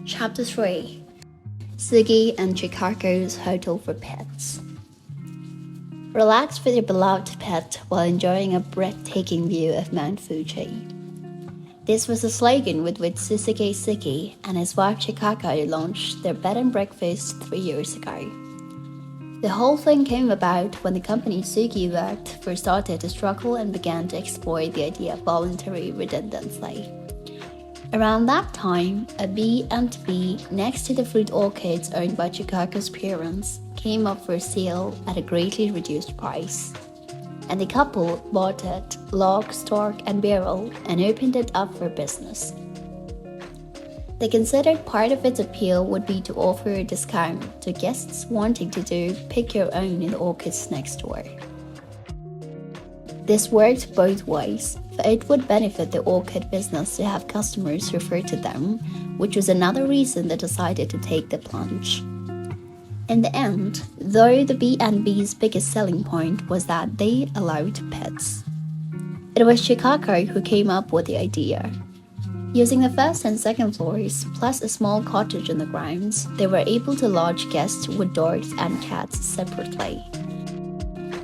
Chapter 3 Sugi and Chikako's Hotel for Pets. Relax with your beloved pet while enjoying a breathtaking view of Mount Fuji. This was the slogan with which Sugi and his wife Chikako launched their bed and breakfast 3 years ago. The whole thing came about when the company Sugi worked for started to struggle and began to explore the idea of voluntary redundancy. Around that time, a B&B next to the fruit orchards owned by Chikako's parents came up for sale at a greatly reduced price. And the couple bought it, lock, stock, and barrel, and opened it up for business. They considered part of its appeal would be to offer a discount to guests wanting to do pick your own in the orchards next door. This worked both ways, for it would benefit the orchid business to have customers refer to them, which was another reason they decided to take the plunge. In the end, though the B&B's biggest selling point was that they allowed pets. It was Chikako who came up with the idea. Using the first and second floors, plus a small cottage in the grounds, they were able to lodge guests with dogs and cats separately.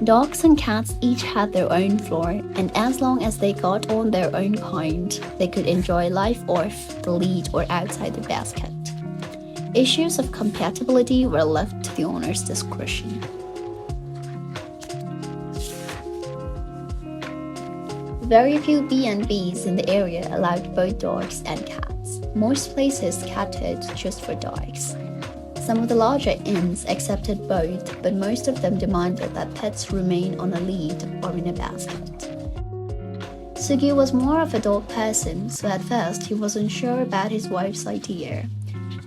Dogs and cats each had their own floor, and as long as they got on their own kind, they could enjoy life off the lead or outside the basket. Issues of compatibility were left to the owner's discretion. Very few B&Bs in the area allowed both dogs and cats. Most places catered just for dogs. Some of the larger inns accepted both, but most of them demanded that pets remain on a lead or in a basket. Sugi was more of a dog person, so at first he wasn't sure about his wife's idea.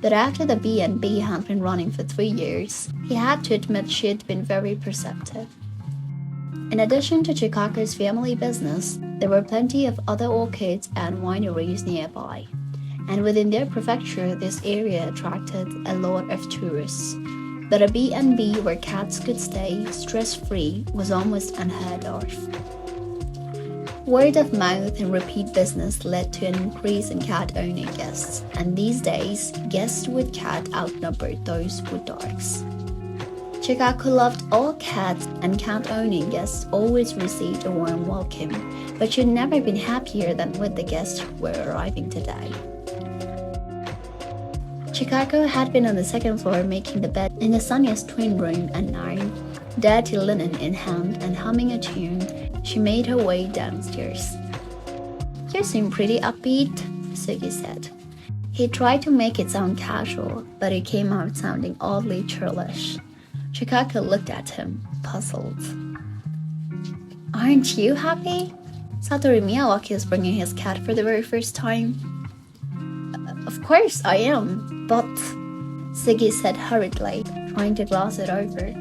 But after the B&B had been running for 3 years, he had to admit she had been very perceptive. In addition to Chikako's family business, there were plenty of other orchards and wineries nearby. And within their prefecture, this area attracted a lot of tourists. But a B&B where cats could stay stress-free was almost unheard of. Word of mouth and repeat business led to an increase in cat-owning guests, and these days, guests with cat outnumbered those with dogs. Chikako loved all cats, and cat-owning guests always received a warm welcome, but she'd never been happier than with the guests who were arriving today. Chikako had been on the second floor making the bed in the sunniest twin room, and now, dirty linen in hand and humming a tune, she made her way downstairs. "You seem pretty upbeat," Sugi said. He tried to make it sound casual, but it came out sounding oddly churlish. Chikako looked at him, puzzled. "Aren't you happy? Satoru Miyawaki is bringing his cat for the very first time." "Of course I am, but," Sugi said hurriedly, trying to gloss it over.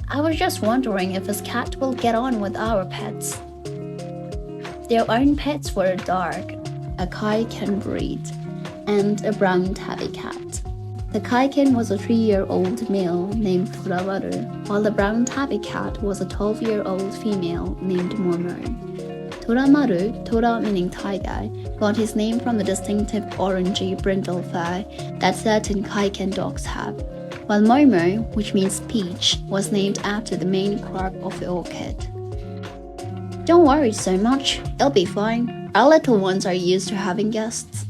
"I was just wondering if his cat will get on with our pets." Their own pets were a dog, a Kaiken breed, and a brown tabby cat. The Kaiken was a 3-year-old male named Toramaru, while the brown tabby cat was a 12-year-old female named Momo. Toramaru, Tora meaning tiger, got his name from the distinctive orangey brindle fur that certain Kaiken dogs have, while Momo, which means peach, was named after the main crop of the orchid. "Don't worry so much, it'll be fine. Our little ones are used to having guests,"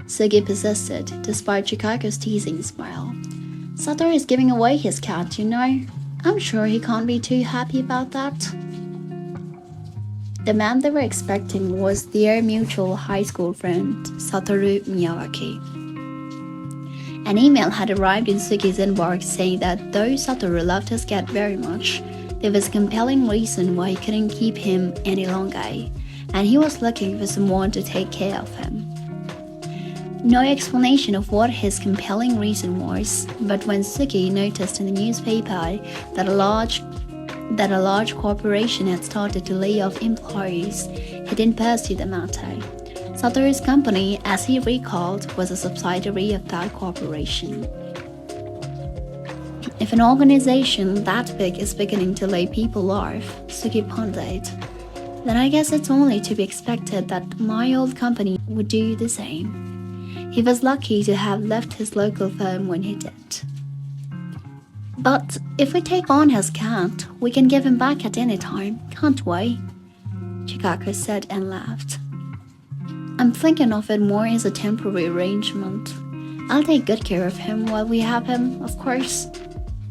Sugi persisted, despite Chikako's teasing smile. "Satoru is giving away his cat, you know. I'm sure he can't be too happy about that." The man they were expecting was their mutual high school friend, Satoru Miyawaki. An email had arrived in Sugi's inbox saying that though Satoru loved his cat very much, there was a compelling reason why he couldn't keep him any longer, and he was looking for someone to take care of him. No explanation of what his compelling reason was, but when Sugi noticed in the newspaper that a large corporation had started to lay off employees, he didn't pursue the matter. Satoru's company, as he recalled, was a subsidiary of that corporation. If an organization that big is beginning to lay people off, Sugi pondered, then I guess it's only to be expected that my old company would do the same. He was lucky to have left his local firm when he did. But if we take on his cat, we can give him back at any time, can't we? Chikako said and laughed. I'm thinking of it more as a temporary arrangement. I'll take good care of him while we have him, of course.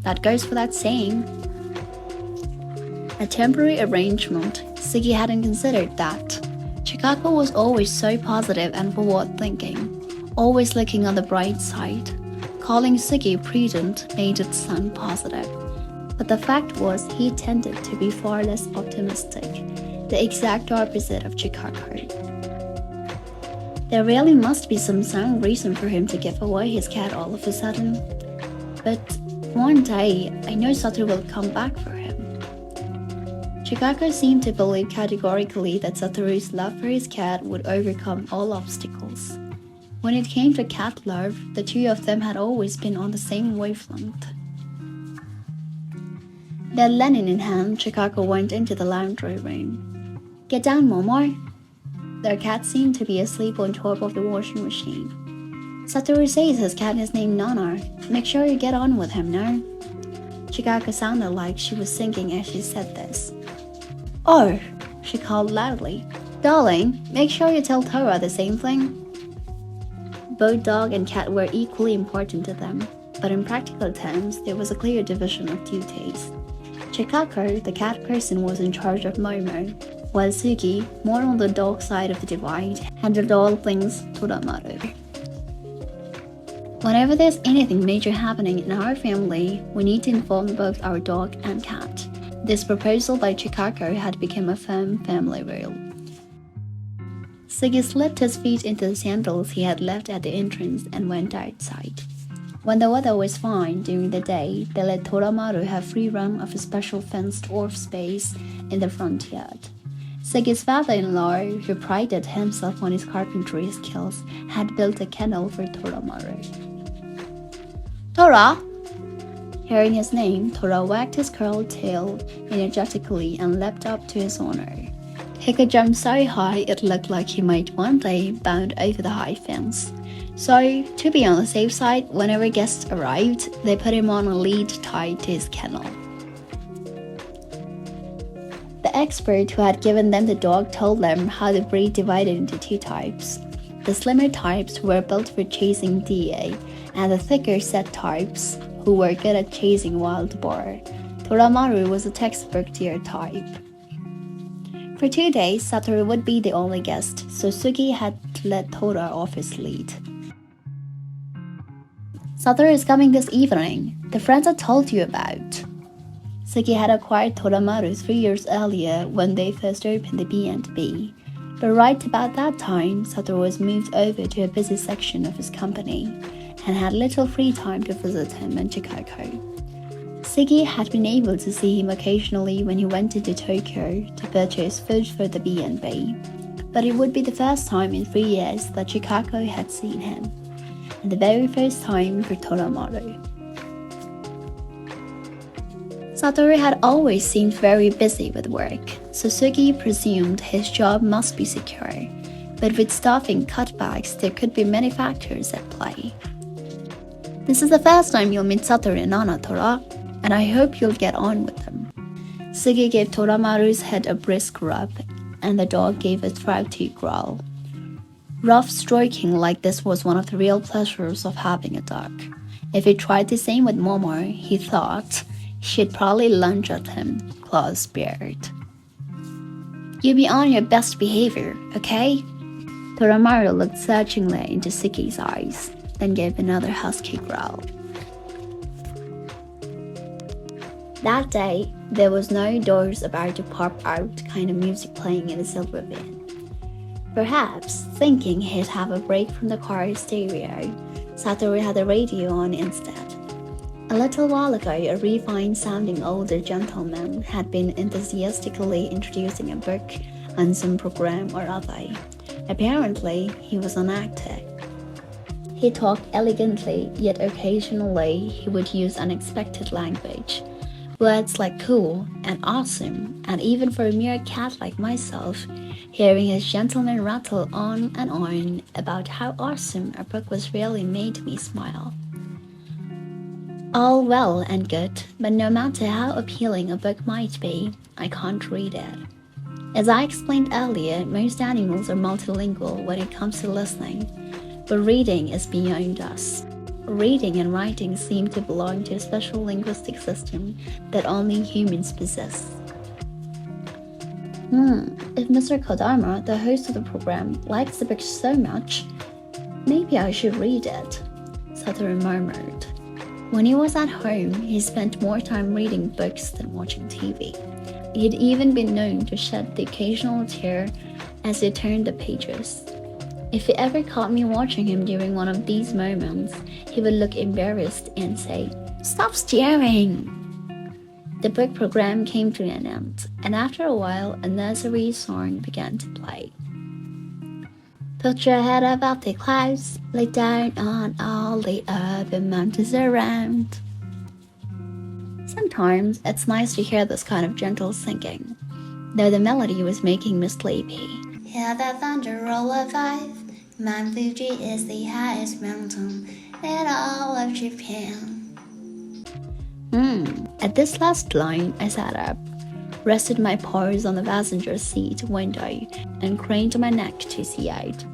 That goes without saying. A temporary arrangement. Sugi hadn't considered that. Chikako was always so positive and forward-thinking, always looking on the bright side. Calling Sugi prudent made it sound positive. But the fact was he tended to be far less optimistic, the exact opposite of Chikako. There really must be some sound reason for him to give away his cat all of a sudden. But one day, I know Satoru will come back for him. Chikako seemed to believe categorically that Satoru's love for his cat would overcome all obstacles. When it came to cat love, the two of them had always been on the same wavelength. Their linen in hand, Chikako went into the laundry room. Get down, Momo. Their cat seemed to be asleep on top of the washing machine. Satoru says his cat is named Nana. Make sure you get on with him now. Chikako sounded like she was singing as she said this. Oh, she called loudly. Darling, make sure you tell Tora the same thing. Both dog and cat were equally important to them, but in practical terms, there was a clear division of duties. Chikako, the cat person, was in charge of Momo, while Sugi, more on the dog side of the divide, handled all things Toramaru. Whenever there's anything major happening in our family, we need to inform both our dog and cat. This proposal by Chikako had become a firm family rule. Sugi slipped his feet into the sandals he had left at the entrance and went outside. When the weather was fine during the day, they let Toramaru have free run of a special fenced-off space in the front yard. Sugi's father-in-law, who prided himself on his carpentry skills, had built a kennel for Toramaru. Tora! Hearing his name, Tora wagged his curled tail energetically and leapt up to his owner. He could jump so high it looked like he might one day bound over the high fence. So, to be on the safe side, whenever guests arrived, they put him on a lead tied to his kennel. The expert who had given them the dog told them how the breed divided into two types. The slimmer types who were built for chasing deer, and the thicker set types who were good at chasing wild boar. Toramaru was a textbook deer type. For 2 days, Satoru would be the only guest, so Sugi had to let Tora off his lead. Satoru is coming this evening, the friends I told you about. Sugi had acquired Toramaru 3 years earlier when they first opened the B&B, but right about that time, Satoru was moved over to a busy section of his company and had little free time to visit him and Chikako. Sugi had been able to see him occasionally when he went into Tokyo to purchase food for the B&B, but it would be the first time in 3 years that Chikako had seen him, and the very first time for Toramaru. Satoru had always seemed very busy with work, so Sugi presumed his job must be secure, but with staffing cutbacks there could be many factors at play. This is the first time you'll meet Satoru and Nana, Tora, and I hope you'll get on with them. Sugi gave Toramaru's head a brisk rub, and the dog gave a throaty growl. Rough stroking like this was one of the real pleasures of having a dog. If he tried the same with Momo, he thought, she'd probably lunge at him, claws bared. You be on your best behavior, okay? Toramaru looked searchingly into Sugi's eyes, then gave another husky growl. That day, there was no doors about to pop out kind of music playing in the silver van. Perhaps, thinking he'd have a break from the car stereo, Satoru had the radio on instead. A little while ago, a refined-sounding older gentleman had been enthusiastically introducing a book on some program or other. Apparently, he was an actor. He talked elegantly, yet occasionally he would use unexpected language, Words like cool and awesome, and even for a mere cat like myself, hearing his gentleman rattle on and on about how awesome a book was really made me smile. All well and good, but no matter how appealing a book might be, I can't read it. As I explained earlier, most animals are multilingual when it comes to listening, but reading is beyond us. Reading and writing seem to belong to a special linguistic system that only humans possess. If Mr. Kodama, the host of the program, likes the book so much, maybe I should read it, Satoru murmured. When he was at home, he spent more time reading books than watching TV. He had even been known to shed the occasional tear as he turned the pages. If he ever caught me watching him during one of these moments, he would look embarrassed and say, "Stop staring!" The book program came to an end, and after a while, a nursery song began to play. Put your head above the clouds, lay down on all the urban mountains around. Sometimes it's nice to hear this kind of gentle singing, though the melody was making me sleepy. Hear the thunder roll alive. Mount Fuji is the highest mountain in all of Japan. At this last line, I sat up, rested my paws on the passenger seat window, and craned my neck to see out.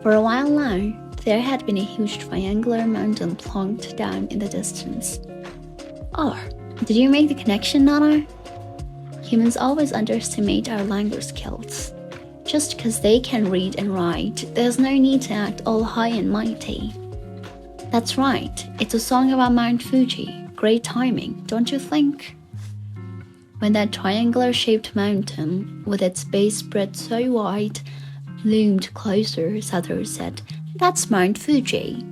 For a while now, there had been a huge triangular mountain plonked down in the distance. Oh, did you make the connection, Nana? Humans always underestimate our language skills. Just because they can read and write, there's no need to act all high and mighty. That's right, it's a song about Mount Fuji. Great timing, don't you think? When that triangular-shaped mountain, with its base spread so wide, loomed closer, Satoru said, "That's Mount Fuji."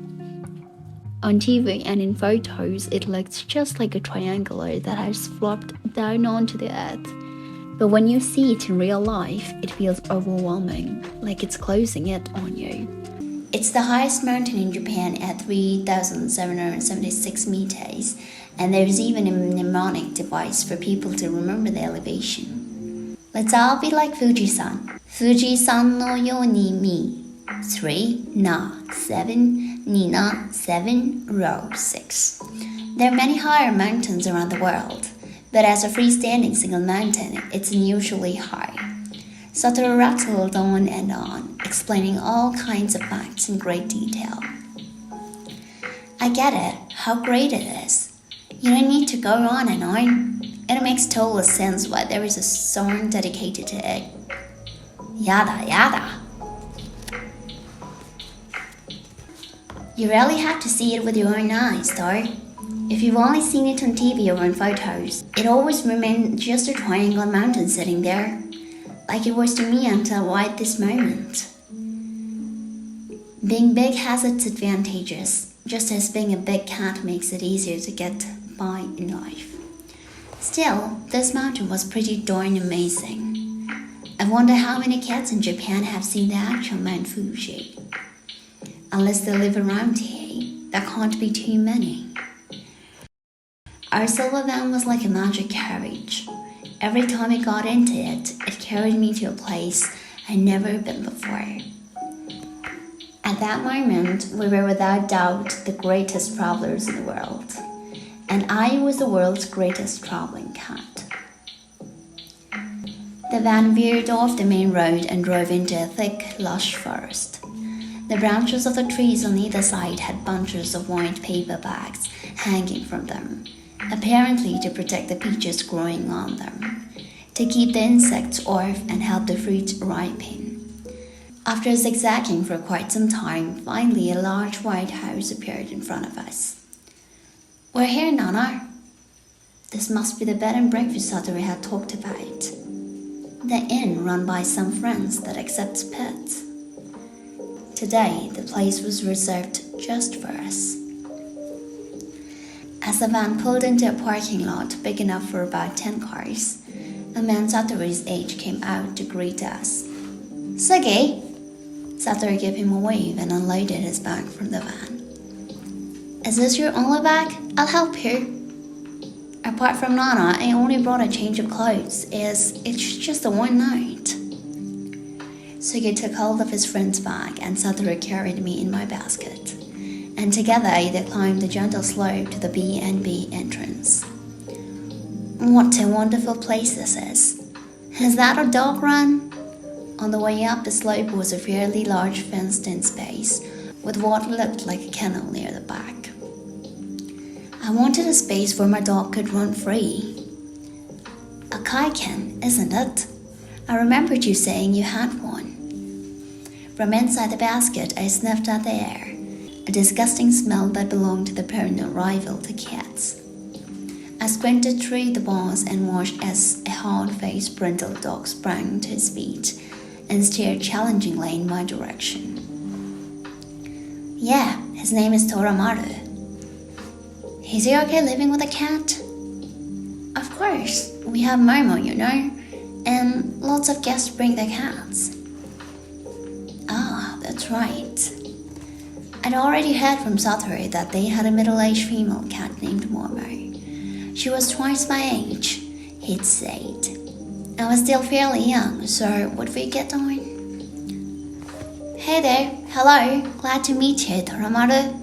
On TV and in photos, it looked just like a triangle that has flopped down onto the earth. But when you see it in real life, it feels overwhelming, like it's closing it on you. It's the highest mountain in Japan at 3,776 meters, and there's even a mnemonic device for people to remember the elevation. Let's all be like Fuji-san. Fuji-san no yoni mi. 3, na, 7, ni na, 7, row 6. There are many higher mountains around the world, but as a freestanding single mountain, it's unusually high. Satoru rattled on and on, explaining all kinds of facts in great detail. I get it, how great it is. You don't need to go on and on. It makes total sense why there is a song dedicated to it. Yada yada. You really have to see it with your own eyes, though. If you've only seen it on TV or in photos, it always remained just a triangular mountain sitting there, like it was to me until right this moment. Being big has its advantages, just as being a big cat makes it easier to get by in life. Still, this mountain was pretty darn amazing. I wonder how many cats in Japan have seen the actual Mount Fuji. Unless they live around here, there can't be too many. Our silver van was like a magic carriage. Every time I got into it, it carried me to a place I'd never been before. At that moment, we were without doubt the greatest travelers in the world, and I was the world's greatest traveling cat. The van veered off the main road and drove into a thick, lush forest. The branches of the trees on either side had bunches of white paper bags hanging from them, apparently to protect the peaches growing on them, to keep the insects off and help the fruit ripen. After zigzagging for quite some time, finally a large white house appeared in front of us. "We're here, Nana." This must be the bed and breakfast Satoru had talked about. The inn run by some friends that accepts pets. Today, the place was reserved just for us. As the van pulled into a parking lot big enough for about 10 cars, a man Satoru's age came out to greet us. "Sugi!" Satoru gave him a wave and unloaded his bag from the van. "Is this your only bag? I'll help you." Apart from Nana, I only brought a change of clothes, as it's just a one night. Sugi took hold of his friend's bag and Satoru carried me in my basket. And together they climbed the gentle slope to the B&B entrance. What a wonderful place this is. Is that a dog run? On the way up the slope was a fairly large fenced-in space with what looked like a kennel near the back. I wanted a space where my dog could run free. A kaiken, isn't it? I remembered you saying you had one. From inside the basket, I sniffed at the air, a disgusting smell that belonged to the perennial rival to cats. I squinted through the bars and watched as a hard-faced brindle dog sprang to his feet and stared challengingly in my direction. Yeah, his name is Toramaru. Is he okay living with a cat? Of course, we have Momo, you know, and lots of guests bring their cats. Ah, that's right. I'd already heard from Satoru that they had a middle-aged female cat named Momo. She was twice my age, he'd said. I was still fairly young, so would we get on? Hey there, hello, glad to meet you, Toramaru,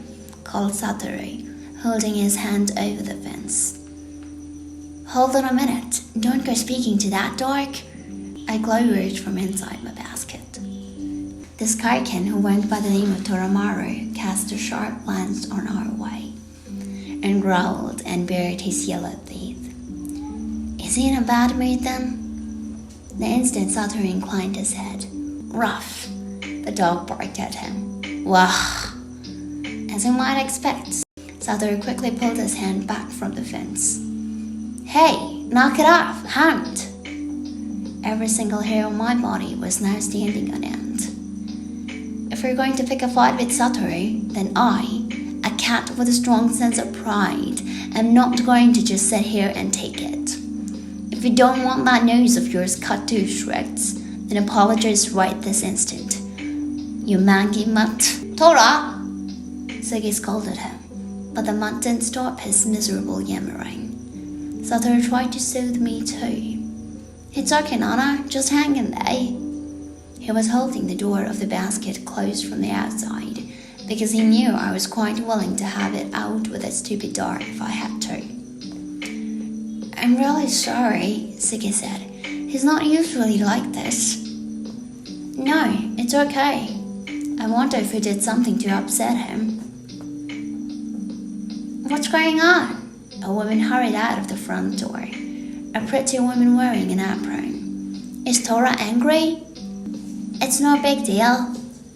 called Satoru, holding his hand over the fence. Hold on a minute, don't go speaking to that dog. I glowered from inside my basket. This kaiken who went by the name of Toramaru cast a sharp glance on our way, and growled and bared his yellow teeth. Is he in a bad mood then? The instant Satoru inclined his head. Ruff, the dog barked at him. Wah! As you might expect, Satoru quickly pulled his hand back from the fence. Hey, knock it off, hound! Every single hair on my body was now standing on end. If we're going to pick a fight with Satoru, then I, a cat with a strong sense of pride, am not going to just sit here and take it. If you don't want that nose of yours cut to shreds, then apologize right this instant. You mangy mutt. Tora! Sugi scolded him, but the mutt didn't stop his miserable yammering. Satoru tried to soothe me too. It's okay, Nana, just hang in there. He was holding the door of the basket closed from the outside because he knew I was quite willing to have it out with that stupid dog if I had to. I'm really sorry, Sugi said. He's not usually like this. No, it's okay. I wonder if we did something to upset him. What's going on? A woman hurried out of the front door, a pretty woman wearing an apron. Is Tora angry? It's no big deal.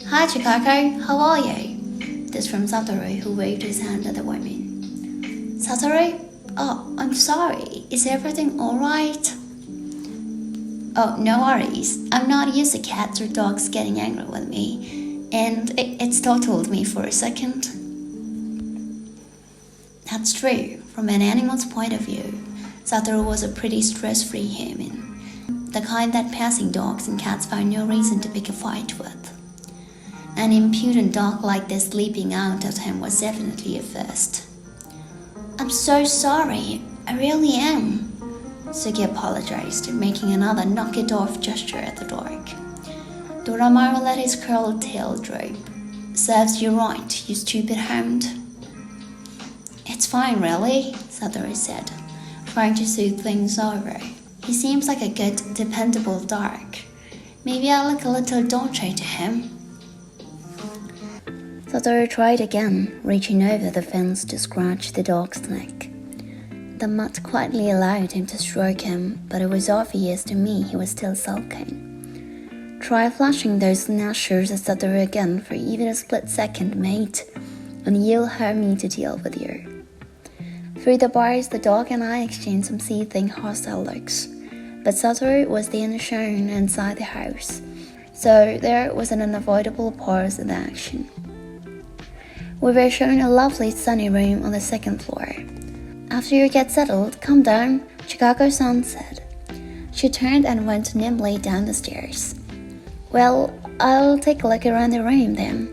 Hi, Chikako, how are you? This from Satoru, who waved his hand at the woman. Satoru? Oh, I'm sorry. Is everything alright? Oh, no worries. I'm not used to cats or dogs getting angry with me, and it startled me for a second. That's true. From an animal's point of view, Satoru was a pretty stress-free human, the kind that passing dogs and cats found no reason to pick a fight with. An impudent dog like this leaping out at him was definitely a first. I'm so sorry, I really am, Sugi apologized, making another knock-it-off gesture at the dog. Toramaru let his curled tail droop. Serves you right, you stupid hound. It's fine, really, Satoru said, trying to soothe things over. He seems like a good, dependable dog. Maybe I'll look a little dolce to him. Satoru tried again, reaching over the fence to scratch the dog's neck. The mutt quietly allowed him to stroke him, but it was obvious to me he was still sulking. Try flashing those gnashers at Satoru again for even a split second, mate, and you'll have me to deal with you. Through the bars, the dog and I exchanged some seething, hostile looks, but Satoru was then shown inside the house, so there was an unavoidable pause in the action. We were shown a lovely sunny room on the second floor. After you get settled, come down, Chikako-san said. She turned and went nimbly down the stairs. Well, I'll take a look around the room then.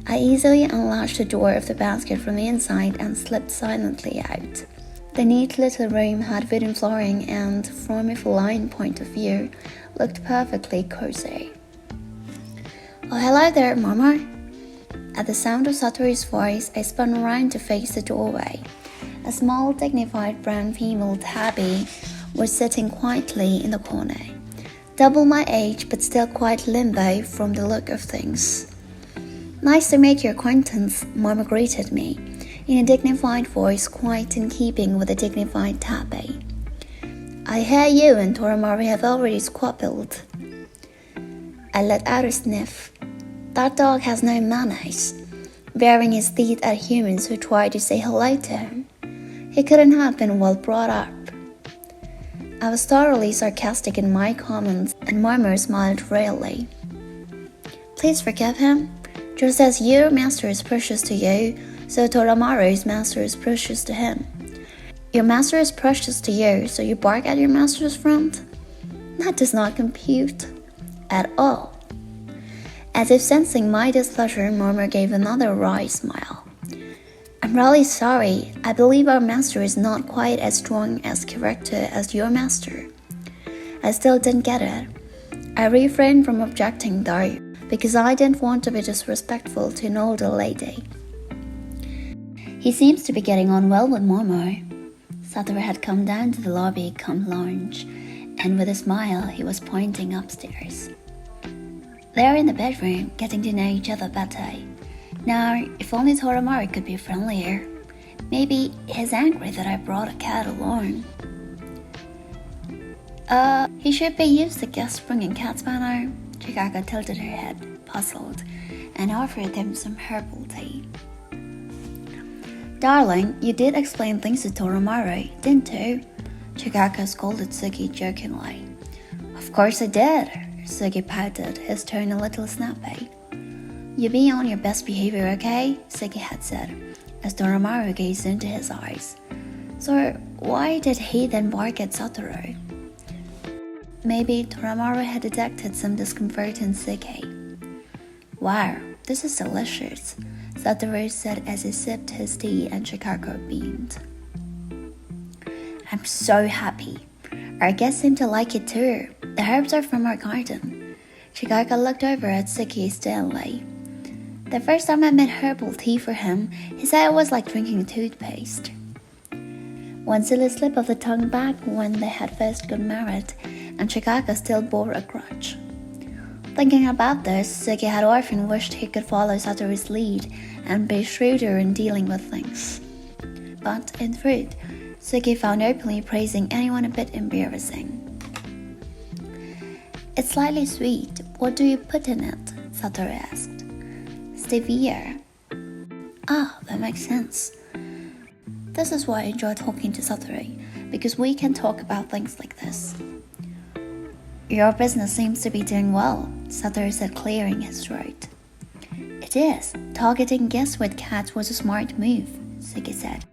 I easily unlatched the door of the basket from the inside and slipped silently out, The neat little room had wooden flooring and, from a feline point of view, looked perfectly cozy. "Oh, hello there, Mama." At the sound of Satoru's voice, I spun around to face the doorway. A small, dignified brown female tabby was sitting quietly in the corner. Double my age, but still quite limbo from the look of things. "Nice to make your acquaintance," Mama greeted me, in a dignified voice quite in keeping with a dignified tabby. "I hear you and Toramaru have already squabbled." I let out a sniff. That dog has no manners, baring his teeth at humans who try to say hello to him. He couldn't have been well brought up. I was thoroughly sarcastic in my comments, and Murmur smiled rarely. "Please forgive him. Just as your master is precious to you, so Toramaru's master is precious to him. Your master is precious to you, so you bark at your master's front? That does not compute at all." As if sensing my displeasure, Murmur gave another wry smile. "I'm really sorry. I believe our master is not quite as strong as character as your master." I still didn't get it. I refrained from objecting though, because I didn't want to be disrespectful to an older lady. "He seems to be getting on well with Murmur." Satoru had come down to the lobby come lounge, and with a smile he was pointing upstairs. "They're in the bedroom, getting to know each other better. Now, if only Toramaru could be friendlier. Maybe he's angry that I brought a cat along." He should be used to guests bringing cats by now." Chikako tilted her head, puzzled, and offered him some herbal tea. "Darling, you did explain things to Toramaru, didn't you?" Chikako scolded Sugi jokingly. "Of course I did." Sugi pouted, his tone a little snappy. "You be on your best behavior, okay?" Sugi had said, as Toramaru gazed into his eyes. "So why did he then bark at Satoru?" Maybe Toramaru had detected some discomfort in Sugi. "Wow, this is delicious," Satoru said as he sipped his tea and Chikako beamed. "I'm so happy. Our guests seem to like it too. The herbs are from our garden." Chikako looked over at Sugi sternly. "The first time I made herbal tea for him, he said it was like drinking toothpaste." One silly slip of the tongue back when they had first got married, and Chikako still bore a grudge. Thinking about this, Sugi had often wished he could follow Satoru's lead and be shrewder in dealing with things. But in truth, Sugi found openly praising anyone a bit embarrassing. "It's slightly sweet. What do you put in it?" Satoru asked. "Stevia." "Ah, that makes sense." This is why I enjoy talking to Satoru, because we can talk about things like this. "Your business seems to be doing well," Satoru said, clearing his throat. "It is. Targeting guests with cats was a smart move," Sugi said.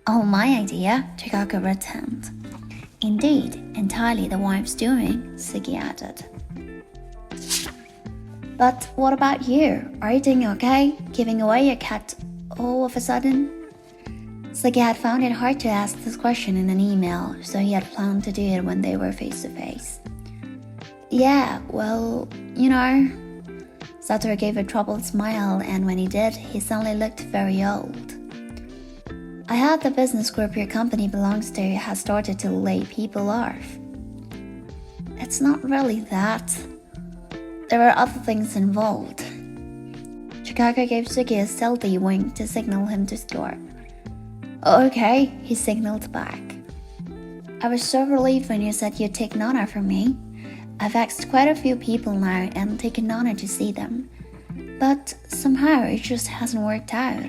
"Oh, my idea," Chikako returned. "Indeed, entirely the wife's doing," Sugi added. "But what about you? Are you doing okay? Giving away your cat all of a sudden?" Sugi had found it hard to ask this question in an email, so he had planned to do it when they were face to face. "Yeah, well, you know." Satoru gave a troubled smile, and when he did, he suddenly looked very old. "I heard the business group your company belongs to has started to lay people off." "It's not really that. There are other things involved." Chikako gave Sugi a stealthy wink to signal him to stop. "Okay," he signaled back. "I was so relieved when you said you'd take Nana from me. I've asked quite a few people now and taken Nana to see them. But somehow it just hasn't worked out."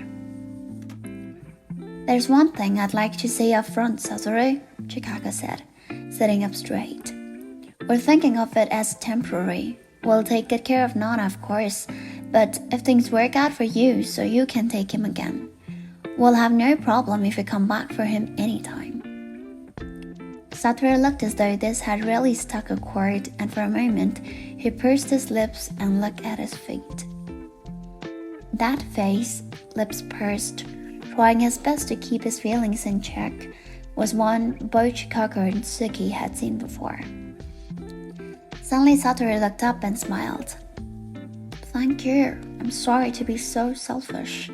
"There's one thing I'd like to say up front, Satoru," Chikako said, sitting up straight. "We're thinking of it as temporary. We'll take good care of Nana, of course, but if things work out for you so you can take him again, we'll have no problem if you come back for him anytime." Satoru looked as though this had really stuck a chord, and for a moment he pursed his lips and looked at his feet. That face, lips pursed, trying his best to keep his feelings in check, was one both Chikako and Sugi had seen before. Suddenly Satoru looked up and smiled. "Thank you. I'm sorry to be so selfish,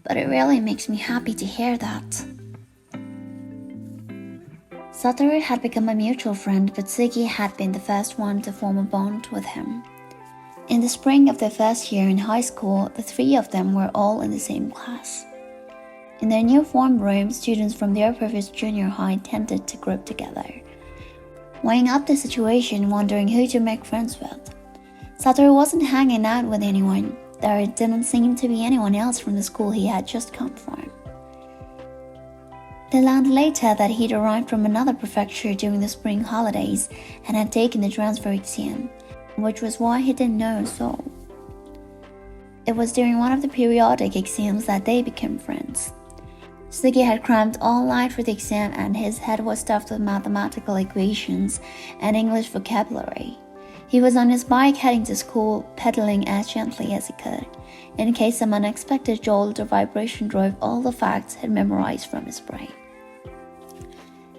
but it really makes me happy to hear that." Satoru had become a mutual friend, but Sugi had been the first one to form a bond with him. In the spring of their first year in high school, the three of them were all in the same class. In their new form room, students from their previous junior high tended to group together, weighing up the situation, wondering who to make friends with. Satoru wasn't hanging out with anyone. There didn't seem to be anyone else from the school he had just come from. They learned later that he'd arrived from another prefecture during the spring holidays and had taken the transfer exam, which was why he didn't know so. It was during one of the periodic exams that they became friends. Sugi had crammed all night for the exam and his head was stuffed with mathematical equations and English vocabulary. He was on his bike heading to school, pedaling as gently as he could, in case some unexpected jolt or vibration drove all the facts he'd memorized from his brain.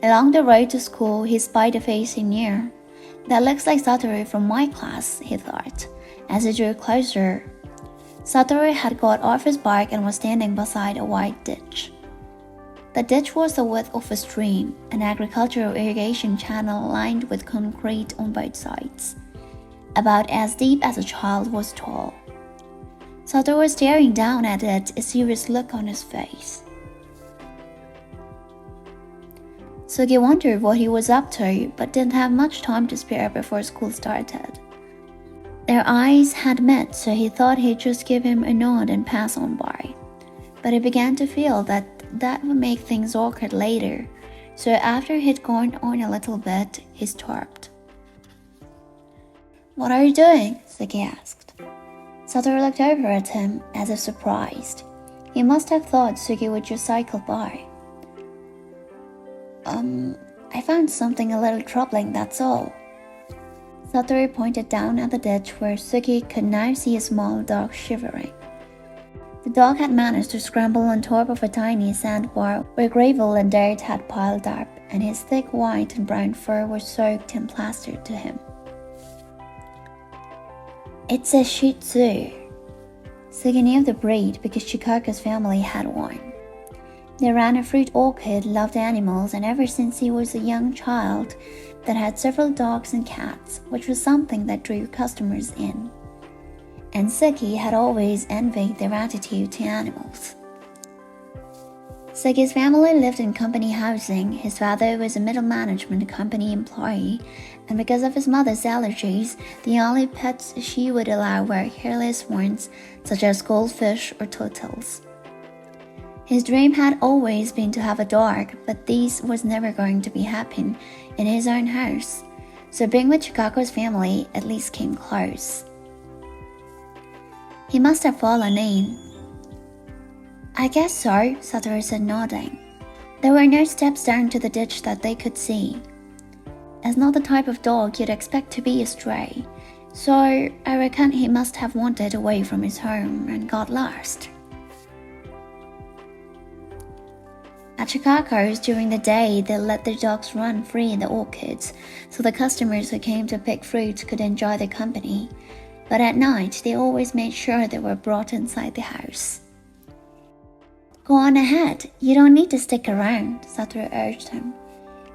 Along the road to school, he spied a face he knew. "That looks like Satoru from my class," he thought, as he drew closer. Satoru had got off his bike and was standing beside a wide ditch. The ditch was the width of a stream, an agricultural irrigation channel lined with concrete on both sides, about as deep as a child was tall. Satoru was staring down at it, a serious look on his face. Sugi wondered what he was up to, but didn't have much time to spare before school started. Their eyes had met, so he thought he'd just give him a nod and pass on by. But he began to feel that would make things awkward later, so after he'd gone on a little bit, he stopped. "What are you doing?" Sugi asked. Satoru looked over at him, as if surprised. He must have thought Sugi would just cycle by. I found something a little troubling, that's all." Satoru pointed down at the ditch where Sugi could now see a small dog shivering. The dog had managed to scramble on top of a tiny sandbar where gravel and dirt had piled up, and his thick white and brown fur was soaked and plastered to him. "It's a Shih Tzu." Sugi knew the breed because Chikako's family had one. They ran a fruit orchard, loved animals, and ever since he was a young child, that had several dogs and cats, which was something that drew customers in. And Sugi had always envied their attitude to animals. Sugi's family lived in company housing. His father was a middle management company employee, and because of his mother's allergies, the only pets she would allow were hairless ones such as goldfish or turtles. His dream had always been to have a dog, but this was never going to be happen in his own house, so being with Chikako's family at least came close. He must have fallen in. "I guess so," Satoru said, nodding. There were no steps down to the ditch that they could see. As not the type of dog you'd expect to be a stray, so I reckon he must have wandered away from his home and got lost. At Chikako's, during the day, they let their dogs run free in the orchards, so the customers who came to pick fruit could enjoy their company. But at night, they always made sure they were brought inside the house. "Go on ahead, you don't need to stick around," Satoru urged him.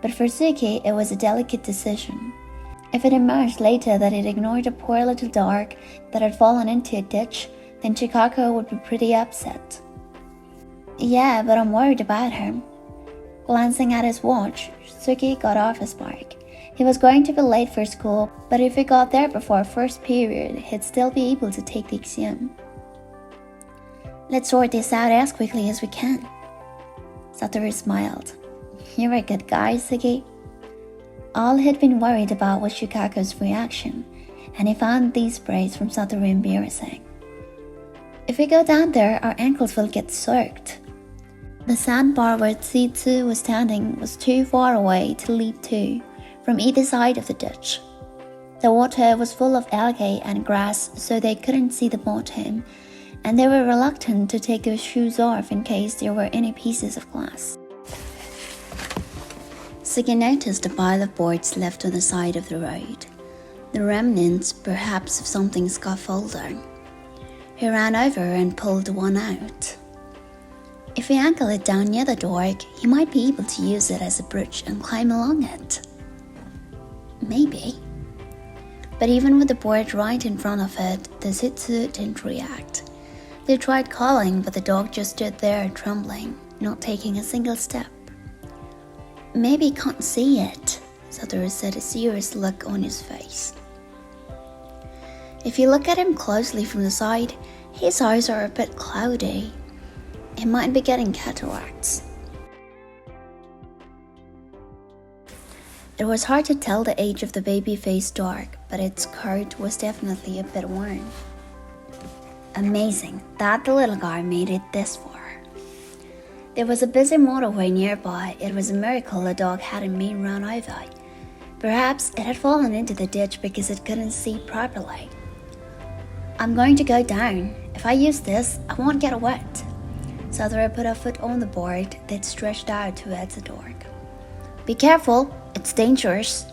But for Sugi, it was a delicate decision. If it emerged later that he'd ignored a poor little dog that had fallen into a ditch, then Chikako would be pretty upset. "Yeah, but I'm worried about him." Glancing at his watch, Sugi got off his bike. He was going to be late for school, but if he got there before first period, he'd still be able to take the exam. "Let's sort this out as quickly as we can." Satoru smiled. "You're a good guy, Sugi." All he'd been worried about was Chikako's reaction, and he found these sprays from Satoru embarrassing. "If we go down there, our ankles will get soaked." The sandbar where Shih Tzu was standing was too far away to leap to from either side of the ditch. The water was full of algae and grass, so they couldn't see the bottom, and they were reluctant to take their shoes off in case there were any pieces of glass. Sugi noticed a pile of boards left on the side of the road, the remnants perhaps of something scaffolding. He ran over and pulled one out. If he angled it down near the door, he might be able to use it as a bridge and climb along it. Maybe. But even with the board right in front of it, the Shih Tzu didn't react. They tried calling, but the dog just stood there trembling, not taking a single step. Maybe he can't see it, Satoru said, a serious look on his face. If you look at him closely from the side, his eyes are a bit cloudy. He might be getting cataracts. It was hard to tell the age of the baby-faced dog, but its coat was definitely a bit worn. Amazing that the little guy made it this far. There was a busy motorway nearby. It was a miracle the dog hadn't been run over. Perhaps it had fallen into the ditch because it couldn't see properly. I'm going to go down. If I use this, I won't get wet. Satoru put a foot on the board that stretched out towards the dog. Be careful, it's dangerous.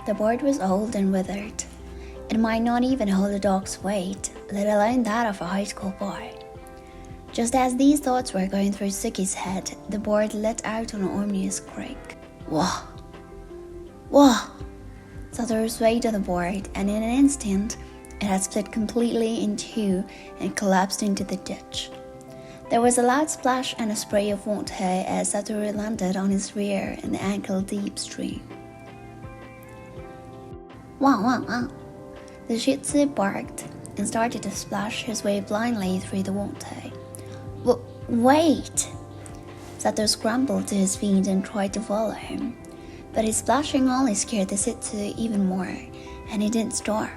The board was old and withered. It might not even hold a dog's weight, let alone that of a high school boy. Just as these thoughts were going through Sugi's head, the board let out an ominous creak. Whoa! Whoa! Satoru swayed on the board, and in an instant, it had split completely in two and collapsed into the ditch. There was a loud splash and a spray of water as Satoru landed on his rear in the ankle-deep stream. Wow, wow, wow! The Shih Tzu barked and started to splash his way blindly through the water. Wait! Satoru scrambled to his feet and tried to follow him, but his splashing only scared the Shih Tzu even more, and he didn't stop.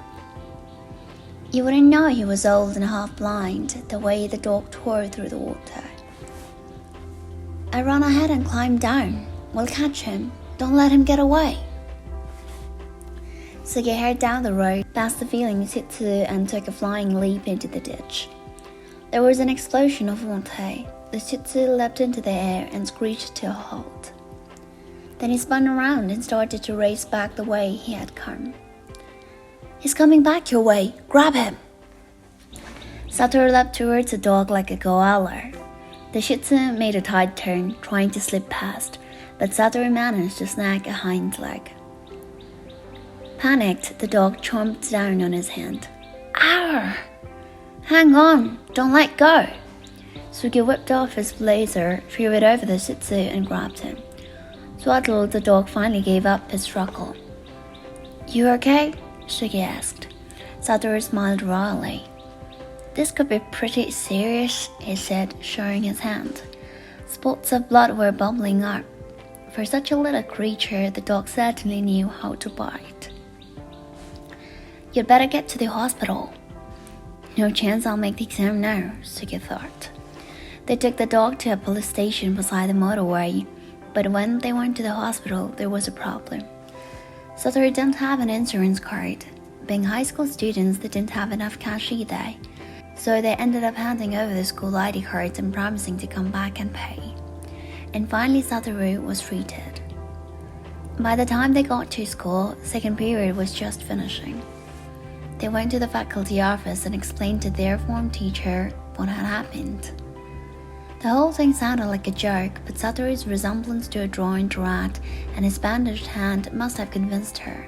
You wouldn't know he was old and half blind the way the dog tore through the water. I ran ahead and climbed down. We'll catch him. Don't let him get away. Sugi hurried down the road, past the feeling Shih Tzu, and took a flying leap into the ditch. There was an explosion of water. The Shih Tzu leapt into the air and screeched to a halt. Then he spun around and started to race back the way he had come. He's coming back your way. Grab him! Satoru leapt towards the dog like a koala. The Shih Tzu made a tight turn, trying to slip past, but Satoru managed to snag a hind leg. Panicked, the dog chomped down on his hand. Ow! Hang on! Don't let go! Sugi whipped off his blazer, threw it over the Shih Tzu, and grabbed him. Swaddled, the dog finally gave up his struggle. You okay? Sugi asked. Satoru smiled wryly. This could be pretty serious, he said, showing his hand. Spots of blood were bubbling up. For such a little creature, the dog certainly knew how to bite. You'd better get to the hospital. No chance I'll make the exam now, Sugi thought. They took the dog to a police station beside the motorway, but when they went to the hospital, there was a problem. Satoru didn't have an insurance card. Being high school students, they didn't have enough cash either, so they ended up handing over the school ID cards and promising to come back and pay. And finally, Satoru was treated. By the time they got to school, second period was just finishing. They went to the faculty office and explained to their form teacher what had happened. The whole thing sounded like a joke, but Satoru's resemblance to a drowned rat and his bandaged hand must have convinced her,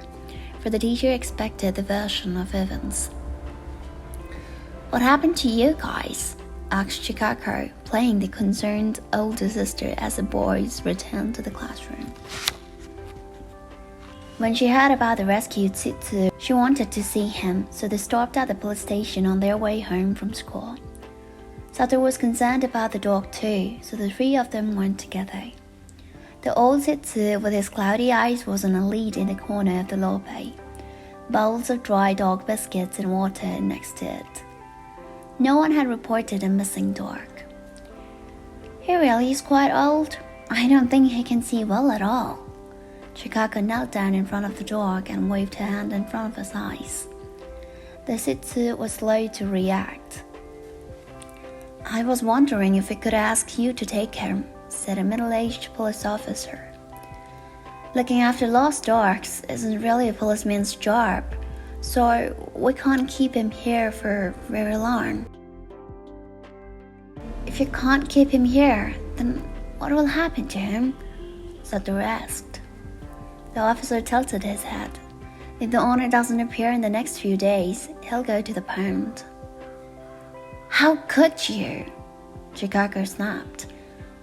for the teacher expected the version of events. What happened to you guys? Asked Chikako, playing the concerned older sister as the boys returned to the classroom. When she heard about the rescued Shih Tzu, she wanted to see him, so they stopped at the police station on their way home from school. Satoru was concerned about the dog too, so the three of them went together. The old Shih Tzu with his cloudy eyes was on a lead in the corner of the lobby, bowls of dry dog biscuits and water next to it. No one had reported a missing dog. He really is quite old. I don't think he can see well at all. Chikako knelt down in front of the dog and waved her hand in front of his eyes. The Shih Tzu was slow to react. I was wondering if we could ask you to take him, said a middle-aged police officer. Looking after lost dogs isn't really a policeman's job, so we can't keep him here for very long. If you can't keep him here, then what will happen to him? Satoru asked. The officer tilted his head. If the owner doesn't appear in the next few days, he'll go to the pound. How could you? Chikako snapped.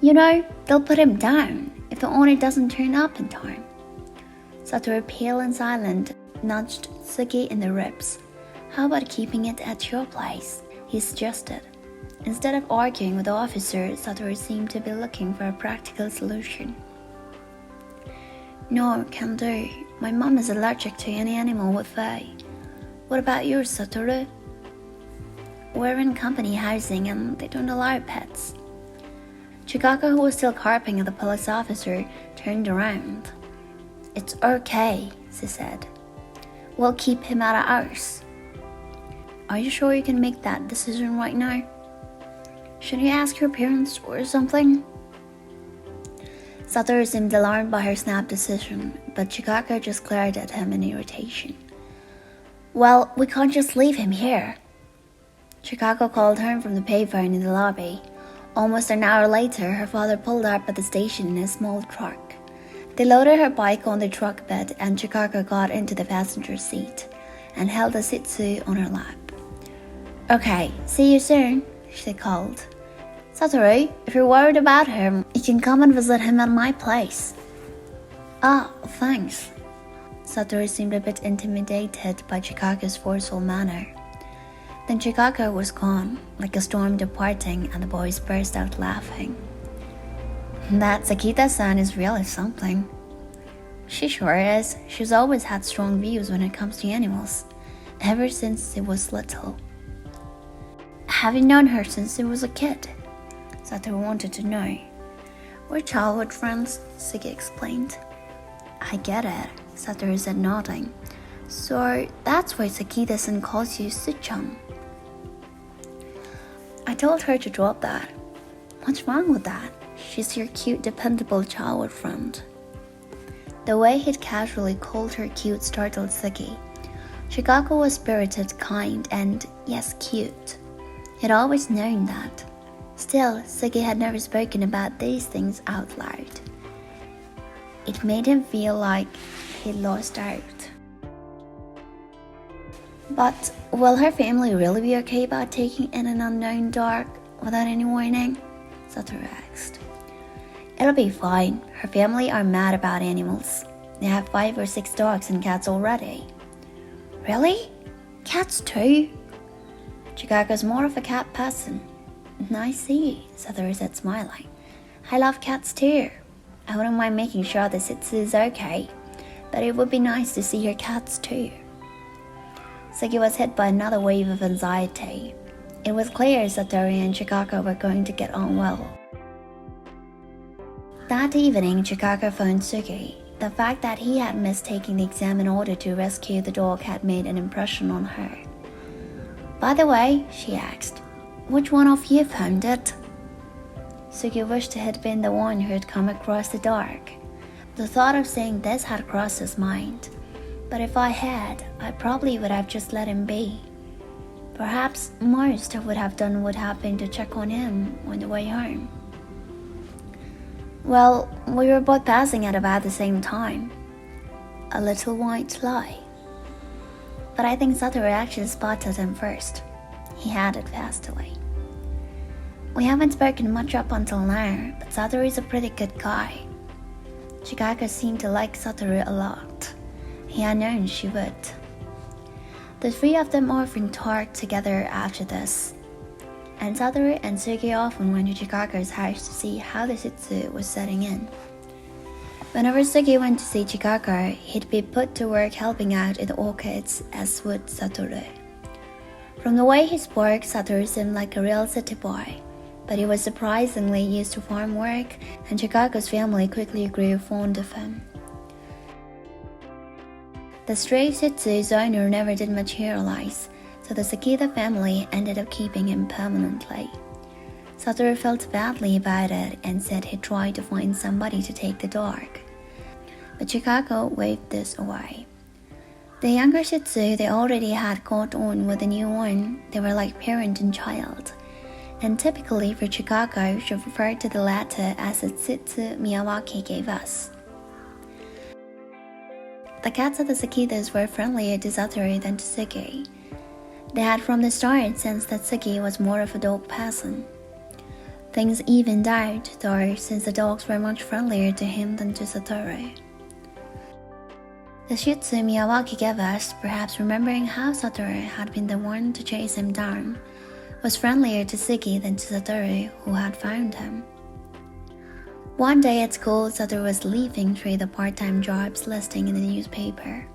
You know, they'll put him down if the owner doesn't turn up in time. Satoru, pale and silent, nudged Sugi in the ribs. How about keeping it at your place? He suggested. Instead of arguing with the officer, Satoru seemed to be looking for a practical solution. No, can't do. My mom is allergic to any animal with fur. What about yours, Satoru? We're in company housing and they don't allow pets. Chikako, who was still carping at the police officer, turned around. It's okay, she said. We'll keep him at ours. Are you sure you can make that decision right now? Should you ask your parents or something? Satoru seemed alarmed by her snap decision, but Chikako just glared at him in irritation. Well, we can't just leave him here. Chikako called home from the payphone in the lobby. Almost an hour later, her father pulled up at the station in a small truck. They loaded her bike on the truck bed and Chikako got into the passenger seat and held the Shih Tzu on her lap. Okay, see you soon, she called. Satoru, if you're worried about him, you can come and visit him at my place. Ah, thanks. Satoru seemed a bit intimidated by Chikako's forceful manner. Then Chikako was gone, like a storm departing, and the boys burst out laughing. That Sakita-san is really something. She sure is. She's always had strong views when it comes to animals, ever since she was little. Have you known her since she was a kid? Satoru wanted to know. We're childhood friends, Sugi explained. I get it, Satoru said, nodding. So that's why Sakita-san calls you Suchan. I told her to drop that. What's wrong with that? She's your cute, dependable childhood friend. The way he'd casually called her cute startled Sugi. Chikako was spirited, kind, and, yes, cute. He'd always known that. Still, Sugi had never spoken about these things out loud. It made him feel like he'd lost out. But will her family really be okay about taking in an unknown dog without any warning? Satoru asked. It'll be fine. Her family are mad about animals. They have 5 or 6 dogs and cats already. Really? Cats too? Chikako's more of a cat person. I see, Satoru said, smiling. I love cats too. I wouldn't mind making sure the Shih Tzu is okay, but it would be nice to see her cats too. Sugi was hit by another wave of anxiety. It was clear Satoru and Chikako were going to get on well. That evening, Chikako phoned Sugi. The fact that he had missed taking the exam in order to rescue the dog had made an impression on her. By the way, she asked, which one of you found it? Sugi wished he had been the one who had come across the dog. The thought of saying this had crossed his mind. But if I had, I probably would have just let him be. Perhaps most I would have done would have been to check on him on the way home. Well, we were both passing at about the same time. A little white lie. But I think Satoru actually spotted him first. He added fastly. We haven't spoken much up until now, but Satoru is a pretty good guy. Chikako seemed to like Satoru a lot. He had known she would. The 3 of them often talked together after this, and Satoru and Sugi often went to Chikako's house to see how the Shih Tzu was setting in. Whenever Sugi went to see Chikako, he'd be put to work helping out in the orchids, as would Satoru. From the way he spoke, Satoru seemed like a real city boy, but he was surprisingly used to farm work, and Chikako's family quickly grew fond of him. The stray Shih Tzu's owner never did materialize, so the Sakita family ended up keeping him permanently. Satoru felt badly about it and said he'd try to find somebody to take the dog. But Chikako waved this away. The younger Shih Tzu they already had caught on with the new one. They were like parent and child. And typically for Chikako, she referred to the latter as the Tsutsu Miyawaki gave us. The cats of the Sakitas were friendlier to Satoru than to Sugi. They had from the start sensed that Sugi was more of a dog person. Things evened out, though, since the dogs were much friendlier to him than to Satoru. The Shih Tzu Miyawaki gave us, perhaps remembering how Satoru had been the one to chase him down, was friendlier to Sugi than to Satoru, who had found him. One day at school, Satoru was leafing through the part-time jobs listing in the newspaper.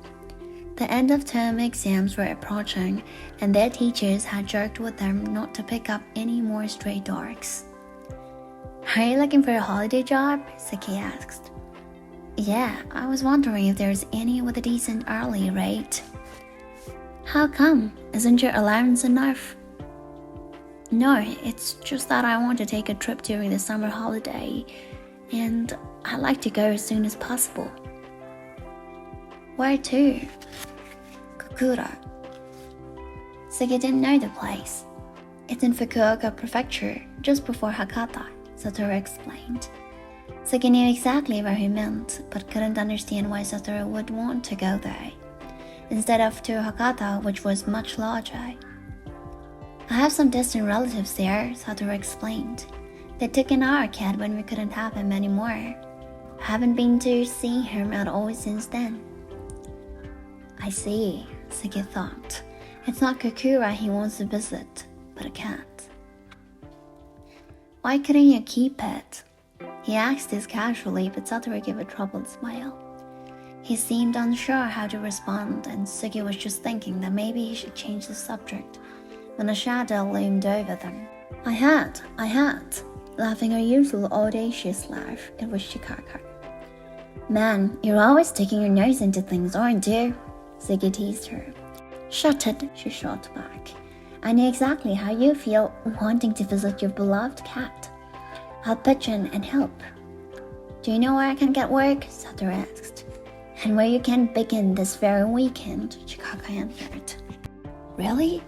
The end-of-term exams were approaching, and their teachers had joked with them not to pick up any more stray dogs. "Are you looking for a holiday job?" Sugi asked. "Yeah, I was wondering if there's any with a decent hourly rate." "How come? Isn't your allowance enough?" "No, it's just that I want to take a trip during the summer holiday, and I'd like to go as soon as possible." "Where to?" "Kokura." Sugi didn't know the place. "It's in Fukuoka Prefecture, just before Hakata," Satoru explained. Sugi knew exactly what he meant, but couldn't understand why Satoru would want to go there, instead of to Hakata, which was much larger. "I have some distant relatives there," Satoru explained. "They took in our cat when we couldn't have him anymore. I haven't been to see him at all since then." "I see," Sugi thought. "It's not Kokura he wants to visit, but a cat." "Why couldn't you keep it?" He asked this casually, but Satoru gave a troubled smile. He seemed unsure how to respond, and Sugi was just thinking that maybe he should change the subject when a shadow loomed over them. I had, laughing her usual audacious laugh. It was Chikako. "Man, you're always sticking your nose into things, aren't you?" Sugi teased her. "Shut it," she shot back. "I know exactly how you feel wanting to visit your beloved cat. I'll pitch in and help." "Do you know where I can get work?" Satoru asked. "And where you can begin this very weekend," Chikako answered. "Really?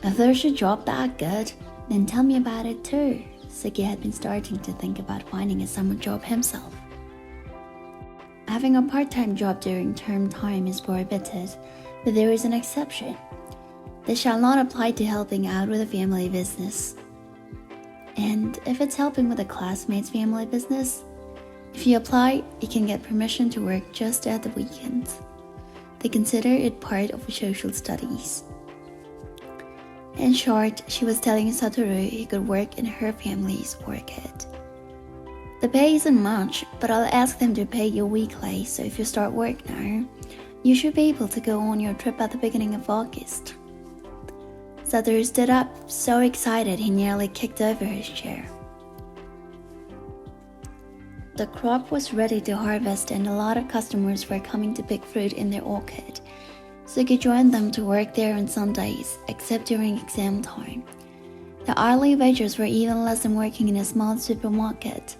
If there's a job that good, then tell me about it too." Sugi had been starting to think about finding a summer job himself. Having a part-time job during term time is prohibited, but there is an exception. This shall not apply to helping out with a family business. And if it's helping with a classmate's family business, if you apply, you can get permission to work just at the weekends. They consider it part of social studies. In short, she was telling Satoru he could work in her family's orchid. "The pay isn't much, but I'll ask them to pay you weekly, so if you start work now, you should be able to go on your trip at the beginning of August." Satoru stood up, so excited he nearly kicked over his chair. The crop was ready to harvest and a lot of customers were coming to pick fruit in their orchard. Sugi joined them to work there on Sundays, except during exam time. The hourly wages were even less than working in a small supermarket,